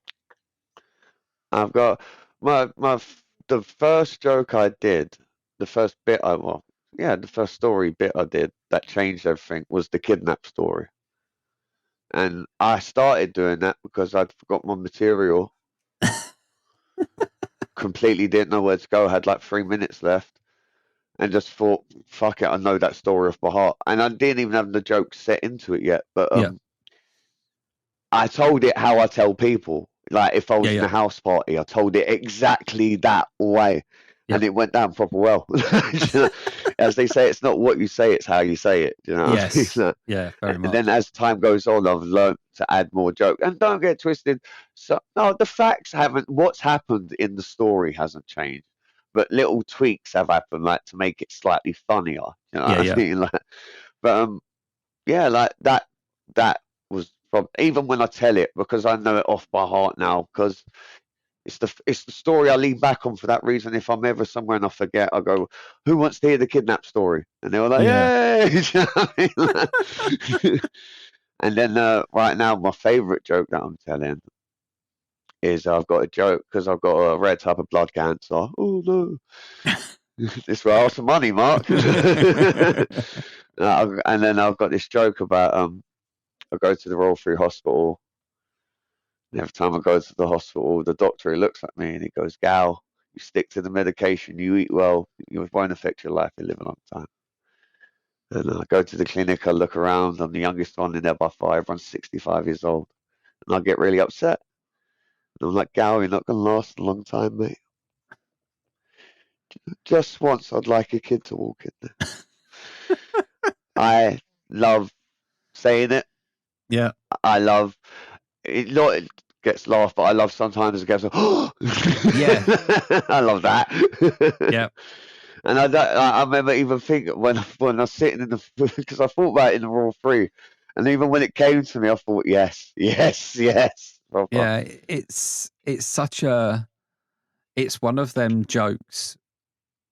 I've got the first joke I did, the first bit the first story bit I did that changed everything was the kidnap story. And I started doing that because I'd forgot my material. Completely didn't know where to go. Had like 3 minutes left, and just thought, "Fuck it, I know that story off by heart." And I didn't even have the joke set into it yet, but I told it how I tell people. Like if I was in a house party, I told it exactly that way, and it went down proper well. As they say, it's not what you say, it's how you say it. You know? Yes. Yeah, very much. And then as time goes on, I've learned to add more joke. And don't get twisted. So no, the facts haven't. What's happened in the story hasn't changed, but little tweaks have happened, like to make it slightly funnier. You know what I mean? Like, but like that was from even when I tell it, because I know it off by heart now, because it's the story I lean back on for that reason. If I'm ever somewhere and I forget, I go, "Who wants to hear the kidnap story?" And they were like, "Yay!" You know what I mean? And then right now, my favourite joke that I'm telling is I've got a joke because I've got a rare type of blood cancer. Oh no! This will ask for money, Mark. And then I've got this joke about I go to the Royal Free Hospital. And every time I go to the hospital, the doctor he looks at me and he goes, "Gal, you stick to the medication, you eat well, it won't affect your life, you live a long time." And I go to the clinic, I look around, I'm the youngest one in there by far, everyone's 65 years old. And I get really upset. And I'm like, "Gal, you're not going to last a long time, mate. Just once, I'd like a kid to walk in there." I love saying it. Yeah. I love it. Not it gets laughed, but I love sometimes it goes, "Oh!" Yeah. I love that. Yeah. And I remember even thinking when I was sitting in the because I thought about it in the Royal Free, and even when it came to me, I thought, yes, yes, yes. Proper. Yeah, it's one of them jokes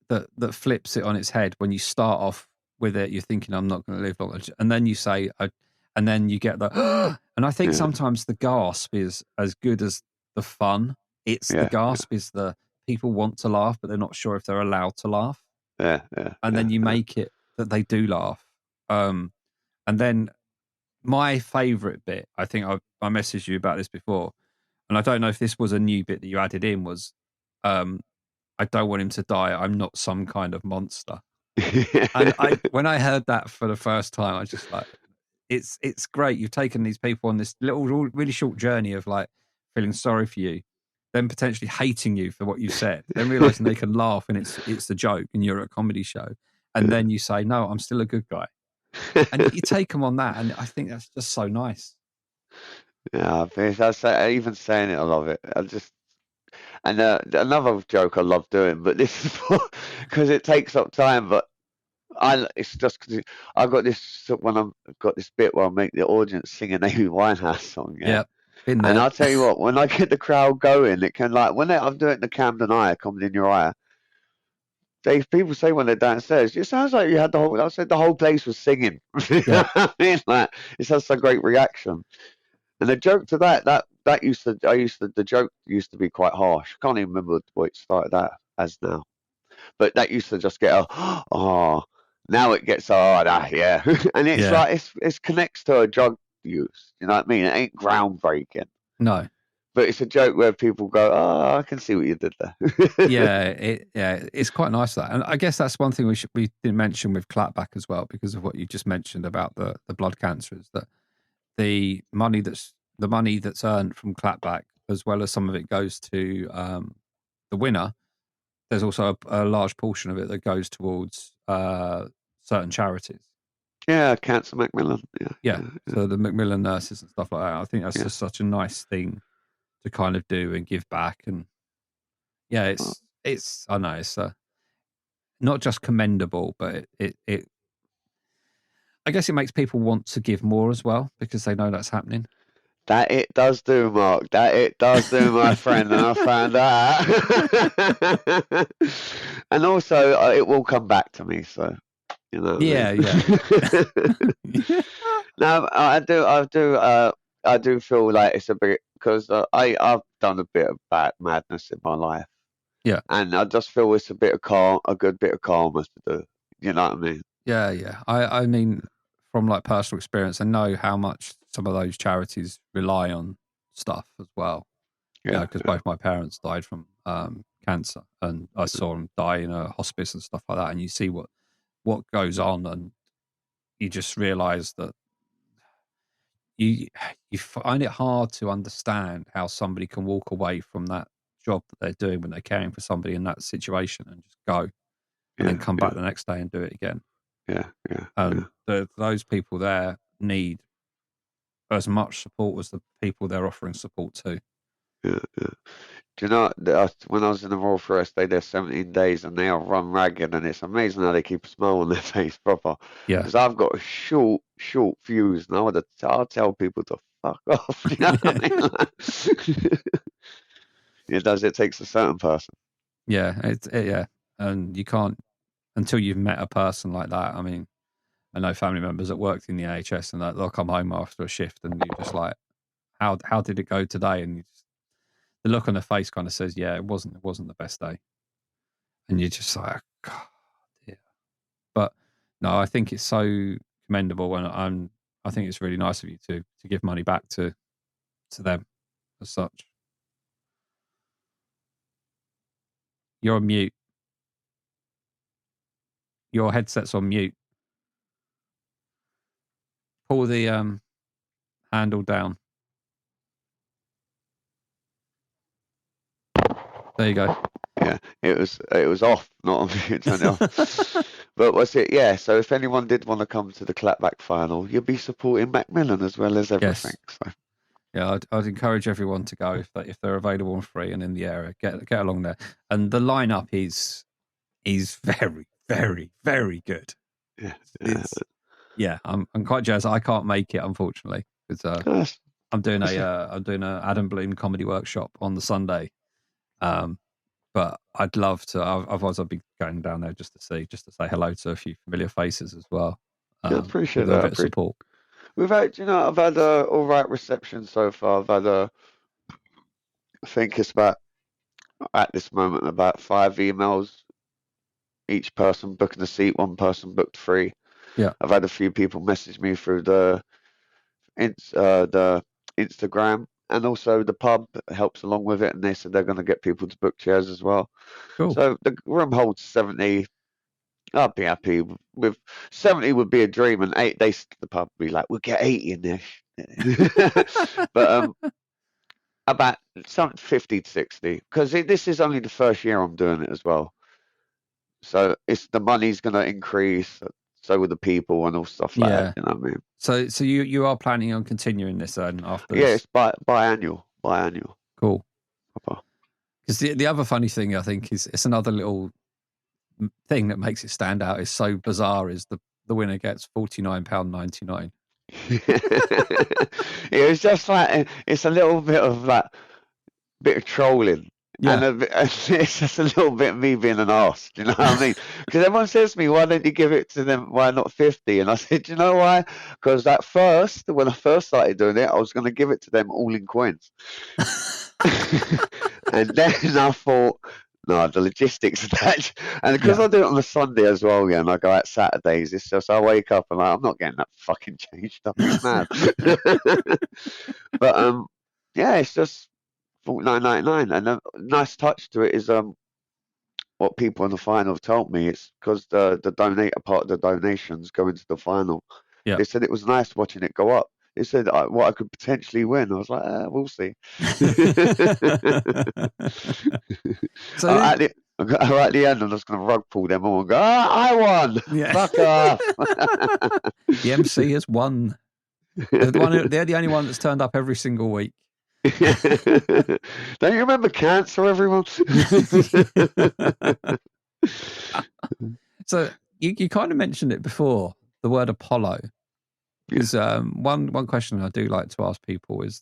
that flips it on its head. When you start off with it, you're thinking, "I'm not going to live long," and then you say, and then you get the, and I think sometimes the gasp is as good as the fun. It's the gasp is the people want to laugh, but they're not sure if they're allowed to laugh. And then you make it that they do laugh. And then my favourite bit, I think I messaged you about this before, and I don't know if this was a new bit that you added in, was I don't want him to die. I'm not some kind of monster. And when I heard that for the first time, I just like, it's great. You've taken these people on this little, really short journey of like feeling sorry for you, then potentially hating you for what you said, then realizing they can laugh and it's a joke and you're at a comedy show, and then you say, "No, I'm still a good guy," and you take them on that, and I think that's just so nice. Yeah, even saying it, I love it. And another joke I love doing, but this is because it takes up time. But it's just because I've got this I've got this bit where I make the audience sing an Amy Winehouse song. Yeah. Been there. And I'll tell you what, when I get the crowd going, it can like when I'm doing the Camden Eye, Comedy in Your Eye. People say when they're downstairs, it sounds like you had the whole. I said the whole place was singing. You know what I mean? Like it's such a great reaction. And the joke to that the joke used to be quite harsh. I can't even remember what it started out as now. But that used to just get oh, now it gets yeah. And it's like it's connects to a drug use. You know what I mean? It ain't groundbreaking. No. But it's a joke where people go, "Oh, I can see what you did there." It's quite nice that, and I guess that's one thing we didn't mention with Clapback as well, because of what you just mentioned about the blood cancer, is that the money that's earned from Clapback, as well as some of it goes to the winner. There's also a large portion of it that goes towards certain charities. Yeah, Cancer Macmillan. Yeah. So the Macmillan nurses and stuff like that. I think that's just such a nice thing to kind of do and give back. And it's I know it's not just commendable, but it I guess it makes people want to give more as well, because they know that's happening. That it does do, Mark. That it does do, my friend, and I found out. And also, it will come back to me. So You know what Yeah, I mean? yeah. No, I do feel like it's a bit because I've done a bit of bad madness in my life, Yeah. and I just feel it's a good bit of karma to do. You know what I mean? Yeah, yeah. I mean, from like personal experience, I know how much some of those charities rely on stuff as well. Yeah, Because both my parents died from cancer, and I yeah, saw them die in a hospice and stuff like that. And you see what goes on, and you just realise that you you find it hard to understand how somebody can walk away from that job that they're doing when they're caring for somebody in that situation and just go and then yeah, come back yeah, the next day and do it again. yeah, yeah, yeah, And those people there need as much support as the people they're offering support to. yeah. Do you know when I was in the Royal Free, I stayed there 17 days, and they are run ragged, and it's amazing how they keep a smile on their face, proper. Yeah. Because I've got a short fuse, and I'll tell people to fuck off. You know what I mean? It does. It takes a certain person. Yeah, yeah, and you can't until you've met a person like that. I mean, I know family members that worked in the NHS, and they'll come home after a shift, and you're just like, how did it go today? And the look on their face kind of says, yeah, it wasn't the best day, and you're just like, God, yeah. But no, I think it's so commendable, and I think it's really nice of you to give money back to them as such. You're on mute. Your headset's on mute. Pull the handle down. There you go. Yeah, it was off, not on mute. Turn it off. But what's it? Yeah. So if anyone did want to come to the clapback final, you'll be supporting Macmillan as well as everything. Yes. So Yeah, I'd encourage everyone to go if they're available and free and in the area. Get along there, and the lineup is very, very, very good. yeah, yeah. It's I'm quite jealous. I can't make it, unfortunately, because That's- I'm doing a Adam Bloom comedy workshop on the Sunday. But I'd love to. Otherwise, I'd be going down there just to say hello to a few familiar faces as well. yeah, Give appreciate them a that. bit of support. I've had a all right reception so far. I think it's about at this moment about 5 emails. Each person booking a seat. One person booked 3. Yeah, I've had a few people message me through the Instagram, and also the pub helps along with it, and they said they're going to get people to book chairs as well. cool. So the room holds 70. I'd be happy with 70 would be a dream, and the pub would be like, we'll get 80 in there. But about some 50 to 60, because this is only the first year I'm doing it as well. So it's the money's going to increase, so will the people and all stuff like that. Yeah. You know what I mean? So you are planning on continuing this then after Yeah, this? it's biannual. Cool. Proper. Because the other funny thing I think is it's another little thing that makes it stand out is so bizarre is the winner gets £49.99. It was just like it's a little bit of like bit of trolling. Yeah. It's just a little bit me being an arse, do you know what I mean? Because everyone says to me, why don't you give it to them? Why not 50? And I said, do you know why? Because when I first started doing it, I was going to give it to them all in coins. And then I thought, no, the logistics of that. And because Yeah. I do it on a Sunday as well, yeah, and I go out Saturdays, it's just I wake up and I'm not getting that fucking changed up. It's mad. But yeah, it's just £49.99, and a nice touch to it is what people in the final have told me. It's because the donator part of the donations go into the final. Yeah. They said it was nice watching it go up. They said what I could potentially win. I was like, we'll see. So At the end, I'm just going to rug pull them all and go, I won! yeah. Fuck off! The MC has won. They're the only one that's turned up every single week. Don't you remember cancer, everyone? So you kind of mentioned it before, the word Apollo. Because one question I do like to ask people is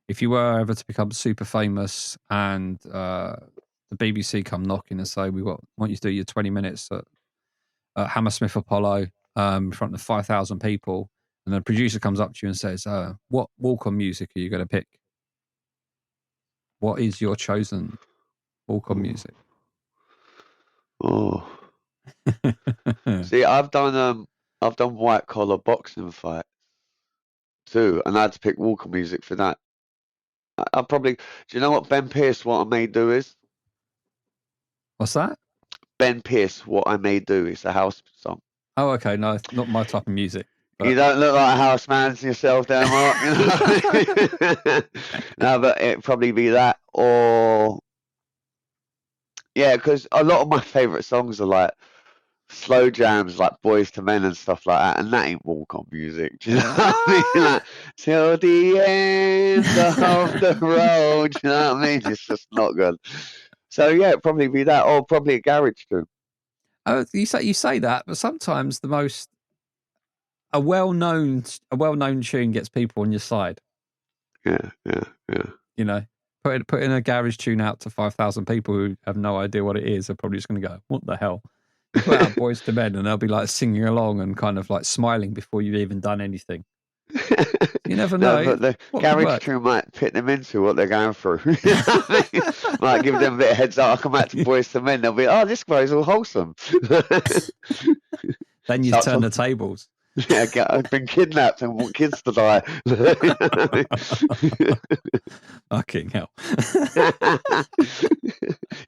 if you were ever to become super famous and the BBC come knocking and say, want you to do your 20 minutes Hammersmith Apollo in front of 5,000 people, and the producer comes up to you and says, what walk-on music are you going to pick? What is your chosen walk-on music? Oh. See, I've done white collar boxing fights too, and I had to pick walk-on music for that. I probably. Do you know what Ben Pierce? What I May Do is? What's that? Ben Pierce, What I May Do. It's a house song. Oh, okay. No, it's not my type of music. But... You don't look like a house man to yourself there, Mark. You know? No, but it'd probably be that, or yeah, because a lot of my favourite songs are like slow jams, like Boys to Men and stuff like that, and that ain't walk-on music. Do you know what I mean? Like, till the end of the road. Do you know what I mean? It's just not good. So yeah, it'd probably be that, or probably a garage tune. Oh, you say that, but sometimes a well-known tune gets people on your side. Yeah. You know, putting a garage tune out to 5,000 people who have no idea what it is are probably just going to go, "What the hell?" You put out Boys to Men, and they'll be like singing along and kind of like smiling before you've even done anything. You never know. No, but the garage tune might pit them into what they're going through. Might give them a bit of heads up. I'll come out to Boys to Men. They'll be, oh, this guy's all wholesome. Then you turn the tables. Yeah, I've been kidnapped and want kids to die. Fucking hell.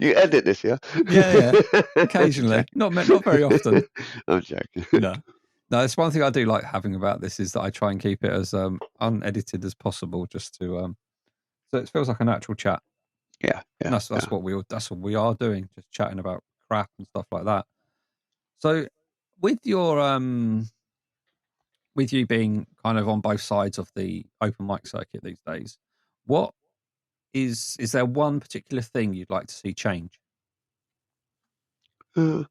You edit this, yeah? Yeah. Occasionally. Not very often. I'm joking. No, it's one thing I do like having about this is that I try and keep it as unedited as possible, just to so it feels like a natural chat. Yeah. And that's what we are doing, just chatting about crap and stuff like that. So with your with you being kind of on both sides of the open mic circuit these days, what is there one particular thing you'd like to see change? Could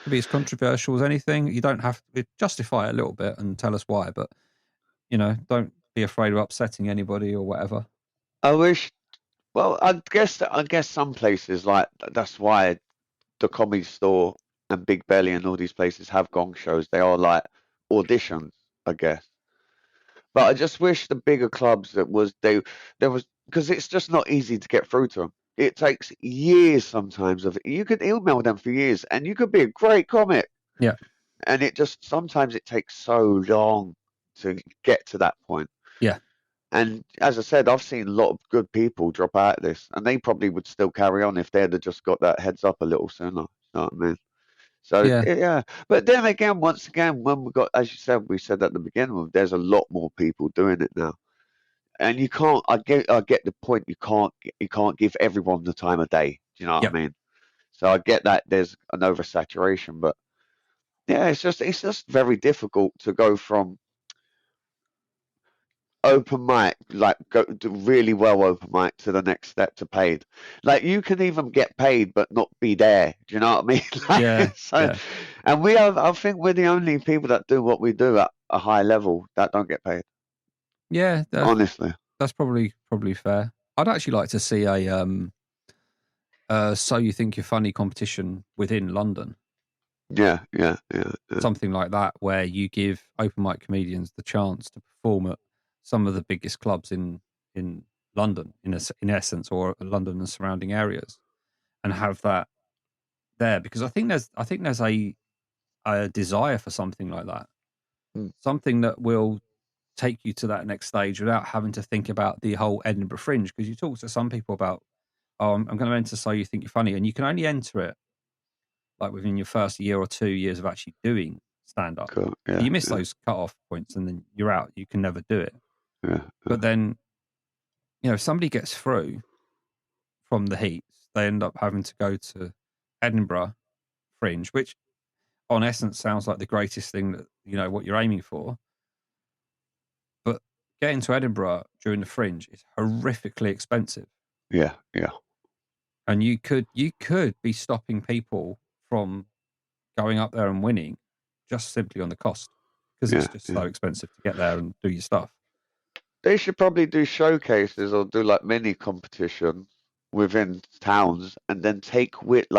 be as controversial as anything. You don't have to justify it a little bit and tell us why, but don't be afraid of upsetting anybody or whatever. I wish. Well, I guess some places, like, that's why the Comedy Store and Big Belly and all these places have gong shows. They are like auditions, I guess. But I just wish the bigger clubs there was, because it's just not easy to get through to them. It takes years sometimes you could email them for years and you could be a great comic. Yeah. And sometimes it takes so long to get to that point. Yeah. And as I said, I've seen a lot of good people drop out of this, and they probably would still carry on if they'd have just got that heads up a little sooner. You know what I mean? So yeah. But then again, once again, when as you said, we said at the beginning, there's a lot more people doing it now. And you can't. I get the point. You can't give everyone the time of day. Do you know what I mean? So I get that there's an oversaturation, but yeah, it's just very difficult to go from open mic, like go to really well open mic, to the next step to paid. Like, you can even get paid but not be there. Do you know what I mean? And I think we're the only people that do what we do at a high level that don't get paid. Yeah, honestly, that's probably fair. I'd actually like to see a So You Think You're Funny competition within London. Yeah. Something like that, where you give open mic comedians the chance to perform at some of the biggest clubs in London, in essence, or London and surrounding areas, and have that there, because I think there's a desire for something like that, something that will take you to that next stage without having to think about the whole Edinburgh Fringe. Because you talk to some people about, I'm going to enter So You Think You're Funny, and you can only enter it like within your first year or 2 years of actually doing stand-up. Cool. You miss those cut-off points and then you're out. You can never do it. But then, if somebody gets through from the heats, they end up having to go to Edinburgh Fringe, which on essence sounds like the greatest thing that, what you're aiming for. But getting to Edinburgh during the Fringe is horrifically expensive. Yeah. And you could be stopping people from going up there and winning just simply on the cost, because it's just so expensive to get there and do your stuff. They should probably do showcases or do like mini competitions within towns, and then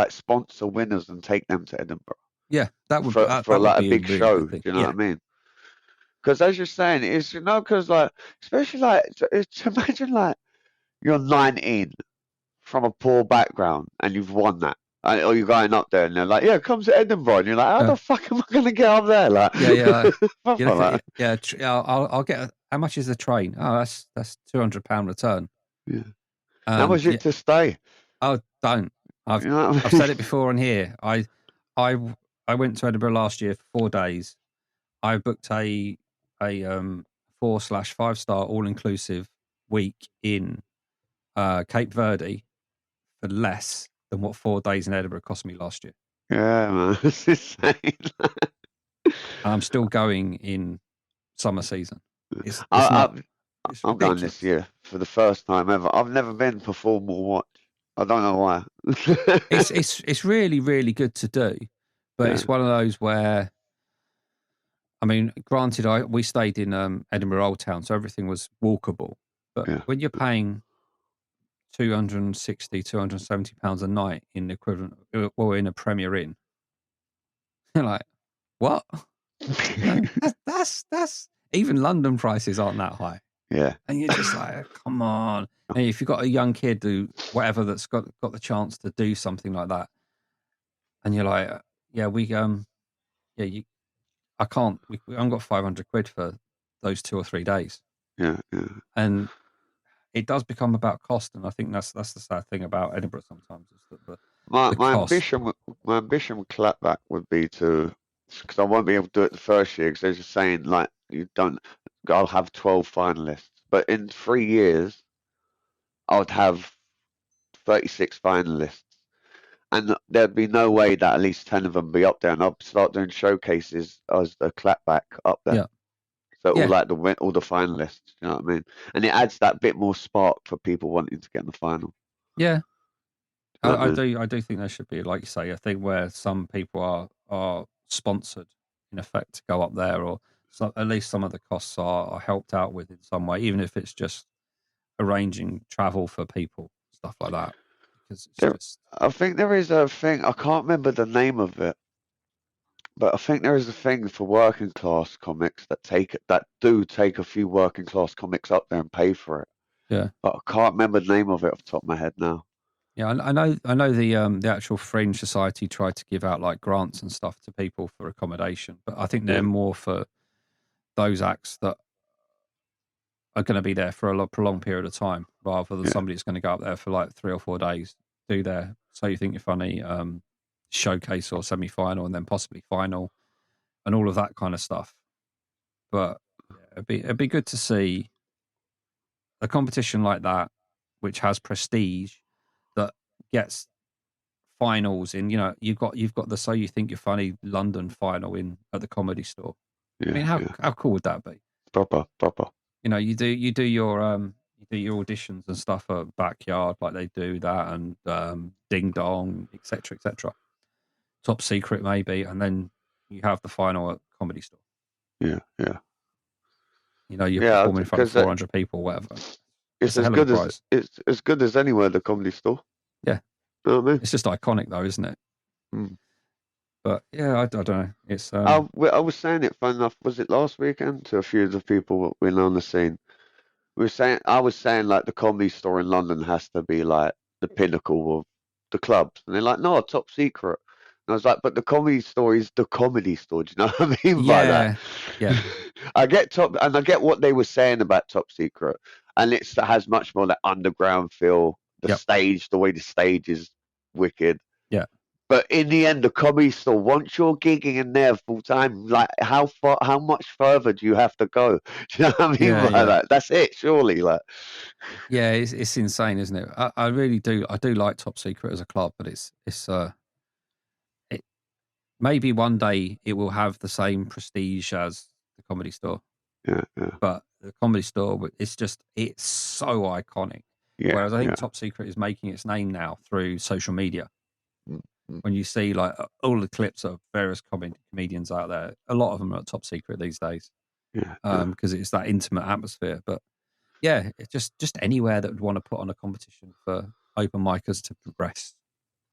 sponsor winners and take them to Edinburgh. Yeah, that would for that would like a be a big really show. good Do thing. you know Yeah, what I mean? Because as you're saying, it's because like especially like imagine like you're 19 from a poor background and you've won that. Or you're going up there and they're like, yeah, come to Edinburgh. And you're like, how the fuck am I going to get up there? Like, yeah. You look like, at I'll get. How much is the train? Oh, that's £200 return. yeah. How much is Yeah. it to stay? Oh, don't. You know what I I've mean? said it before on here. I went to Edinburgh last year for 4 days. I booked a 4/5 star all inclusive week in Cape Verde for less than what 4 days in Edinburgh cost me last year. Yeah, man. It's insane. And I'm still going in summer season. It's I, not. It's I'm going this ridiculous. year for the first time ever. I've never been for Formal Watch. I don't know why. It's really really good to do, but Yeah, it's one of those where, I mean, granted, we stayed in Edinburgh Old Town, so everything was walkable. But yeah. when you're paying £260, £270 a night in the equivalent, or in a Premier Inn, you're like, what? That's even London prices aren't that high, Yeah, and you're just like, come on. And if you've got a young kid who whatever that's got the chance to do something like that, and you're like, yeah, you, I can't, we haven't got 500 quid for those 2 or 3 days, yeah, yeah. and it does become about cost, and I think that's the sad thing about Edinburgh sometimes is that My the my cost. ambition my ambition with clapback would be to, because I won't be able to do it the first year because they're just saying like you don't. I'll have 12 finalists, but in 3 years I would have 36 finalists, and there'd be no way that at least 10 of them be up there, and I'll start doing showcases as a clapback up there. Yeah, So all yeah, like all the finalists, you know what I mean? And it adds that bit more spark for people wanting to get in the final. yeah. You know what I mean? I do think there should be, like you say, a thing where some people are sponsored in effect to go up there, or at least some of the costs are helped out with in some way, even if it's just arranging travel for people, stuff like that. Because it's There, just I think there is a thing. I can't remember the name of it, but I think there is a thing for working class comics that do take a few working class comics up there and pay for it. yeah. But I can't remember the name of it off the top of my head now. Yeah, I know the actual Fringe Society tried to give out like grants and stuff to people for accommodation, but I think they're Yeah, more for those acts that are going to be there for a prolonged period of time, rather than yeah, somebody that's going to go up there for like 3 or 4 days, do their So You Think You're Funny showcase or semi final, and then possibly final, and all of that kind of stuff. But yeah, it'd be good to see a competition like that, which has prestige, that gets finals in. You've got the So You Think You're Funny London final in at the Comedy Store. I yeah, mean, yeah. how cool would that be? Proper. You do your auditions and stuff at Backyard, like they do that, and Ding Dong, etc., etc. Top Secret maybe, and then you have the final at Comedy Store. Yeah, yeah, You're yeah. performing in front of Because 400 people, whatever. it's It's a as hell of a good as prize. anywhere at the comedy store. Yeah, You know what I mean? it's just iconic though, isn't it? Mm. But yeah, I don't know. It's I was saying it, fun enough, was it last weekend, to a few of the people that we know on the scene. I was saying like the comedy store in London has to be like the pinnacle of the clubs, and they're like, no, Top Secret. And I was like, but the comedy store is the comedy store. Do you know what I mean by that? yeah, yeah, I get what they were saying about Top Secret, and it has much more that underground feel. yep, The way the stage is wicked. yeah, But in the end, the comedy store, once you're gigging in there full time, like how much further do you have to go? Do you know what I mean yeah, by yeah. that? That's it, surely. Like, Yeah, it's insane, isn't it? I really do. I do like Top Secret as a club, but it maybe one day it will have the same prestige as the Comedy Store. yeah, yeah, But the Comedy Store, it's so iconic. yeah, Whereas I think yeah. Top Secret is making its name now through social media. Mm, mm, When you see like all the clips of various comedians out there, a lot of them are at Top Secret these days, yeah, yeah, because it's that intimate atmosphere. But yeah, it's just anywhere that would want to put on a competition for open micers to progress.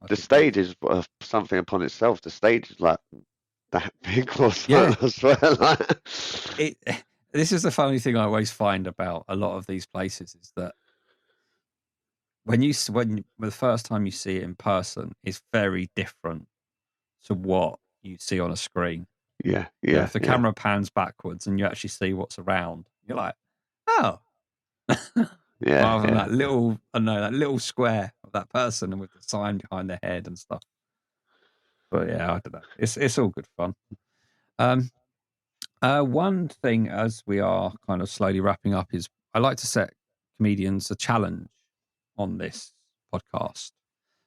The stage is something upon itself. The stage is like that big or something. I swear. Like... This is the funny thing I always find about a lot of these places is that when the first time you see it in person, it's very different to what you see on a screen. Yeah. If the camera pans backwards and you actually see what's around, you're like, oh. Rather than that little square of that person and with the sign behind their head and stuff. But yeah, I don't know. It's all good fun. One thing as we are kind of slowly wrapping up is I like to set comedians a challenge on this podcast.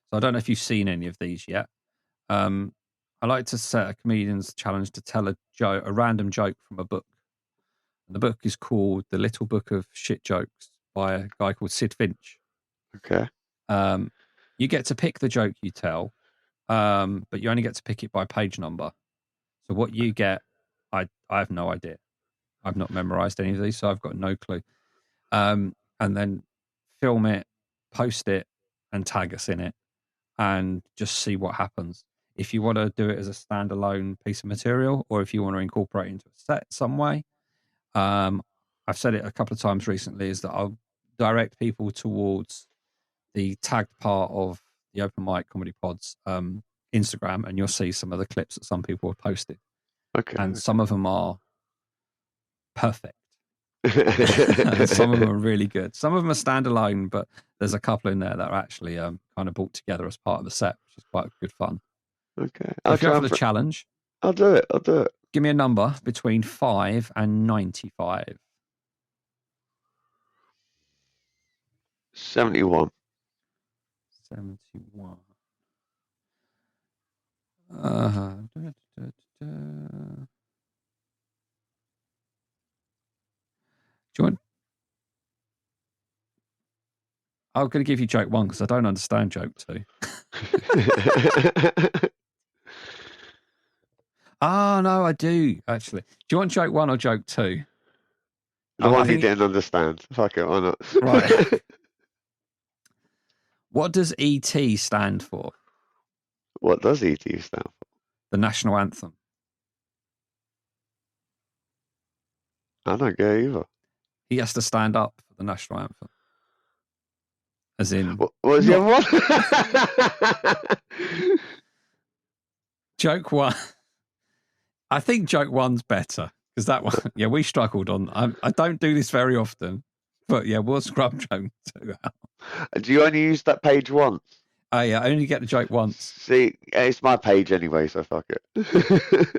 So I don't know if you've seen any of these yet. I like to set a comedian's challenge to tell a random joke from a book. And the book is called The Little Book of Shit Jokes by a guy called Sid Finch. Okay. You get to pick the joke you tell, but you only get to pick it by page number. So what you get, I have no idea. I've not memorized any of these, so I've got no clue. And then film it, post it, and tag us in it, and just see what happens. If you want to do it as a standalone piece of material, or if you want to incorporate it into a set some way, I've said it a couple of times recently, is that I'll direct people towards the tagged part of the Open Mic Comedy Pod's Instagram, and you'll see some of the clips that some people have posted. Okay. And some of them are perfect. Some of them are really good. Some of them are standalone, but there's a couple in there that are actually kind of brought together as part of the set, which is quite good fun. Okay. So if you're up for the challenge, I'll do it. Give me a number between 5 and 95. 71. 71. Do you want? I'm going to give you joke 1 because I don't understand joke 2. No, I do actually. Do you want joke 1 or joke 2? The one you didn't understand. Fuck it, why not? Right. What does ET stand for? What does ET stand for? The national anthem. I don't get it either. He has to stand up for the national anthem. As in... What was the other one? Joke 1. I think joke 1's better. Because that one, we struggled on. I don't do this very often. But we'll scrub joke 2 out. Do you only use that page once? I only get the joke once. See, it's my page anyway, so fuck it.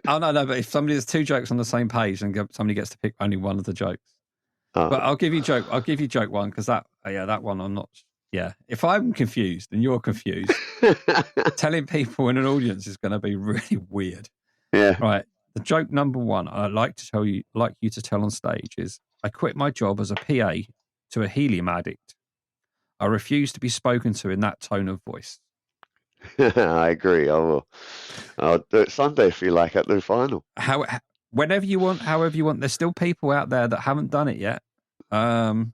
No, but if there's 2 jokes on the same page, then somebody gets to pick only one of the jokes. But I'll give you joke 1 because that one I'm not. Yeah, if I'm confused and you're confused, telling people in an audience is going to be really weird. Yeah. Right. The joke number 1 I'd like you to tell on stage is: I quit my job as a PA to a helium addict. I refuse to be spoken to in that tone of voice. I agree. I will. I'll do it Sunday if you like at the final. Whenever you want, however you want. There's still people out there that haven't done it yet. So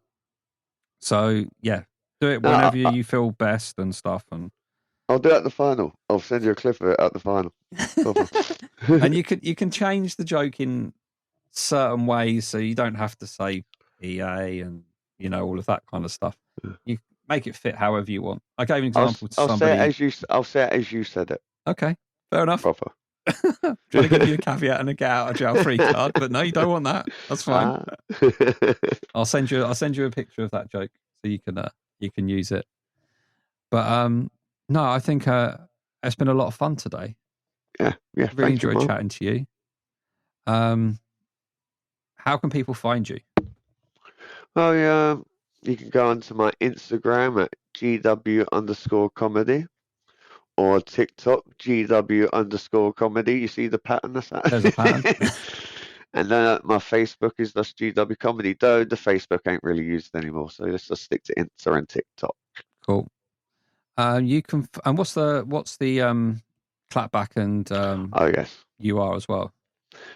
yeah, do it whenever you feel best and stuff. And I'll do it at the final. I'll send you a clip of it at the final. And you can change the joke in certain ways, so you don't have to say EA and all of that kind of stuff. You make it fit however you want. I gave an example to somebody. I'll say it as you said it. Okay, fair enough. Proper. Trying to give you a caveat and a get out of jail free card, but no, you don't want that. That's fine. I'll send you a picture of that joke so you can use it. But no, I think it's been a lot of fun today. Yeah. Really enjoyed chatting to you. How can people find you? Well, yeah, you can go onto my Instagram at GW_comedy or TikTok GW_comedy. You see the pattern that's that? There's a pattern. And then my Facebook is just GW comedy. Though the Facebook ain't really used anymore, so let's just stick to Insta and TikTok. Cool. You can. And what's the clapback and oh yes, you are as well.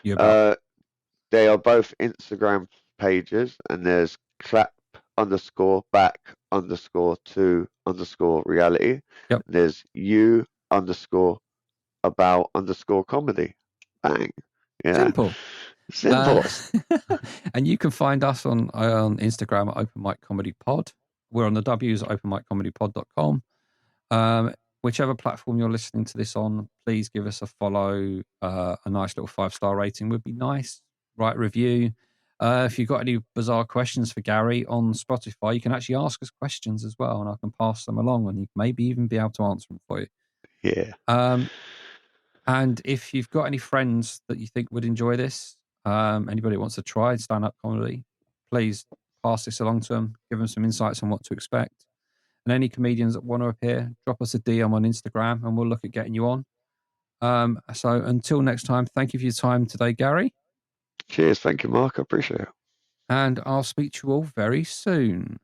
They are both Instagram pages, and there's clap_back_. you_2_reality. Yep. There's you_about_comedy. Bang. Yeah. Simple. Simple. And you can find us on Instagram at Open Mic Comedy Pod. We're on the W's at openmiccomedypod.com. Whichever platform you're listening to this on, please give us a follow. A nice little 5-star rating would be nice. Write a review. If you've got any bizarre questions for Gary on Spotify, you can actually ask us questions as well, and I can pass them along, and you maybe even be able to answer them for you. Yeah. And if you've got any friends that you think would enjoy this, anybody who wants to try stand-up comedy, please pass this along to them, give them some insights on what to expect. And any comedians that want to appear, drop us a DM on Instagram and we'll look at getting you on. So until next time, thank you for your time today, Gary. Cheers. Thank you, Mark. I appreciate it. And I'll speak to you all very soon.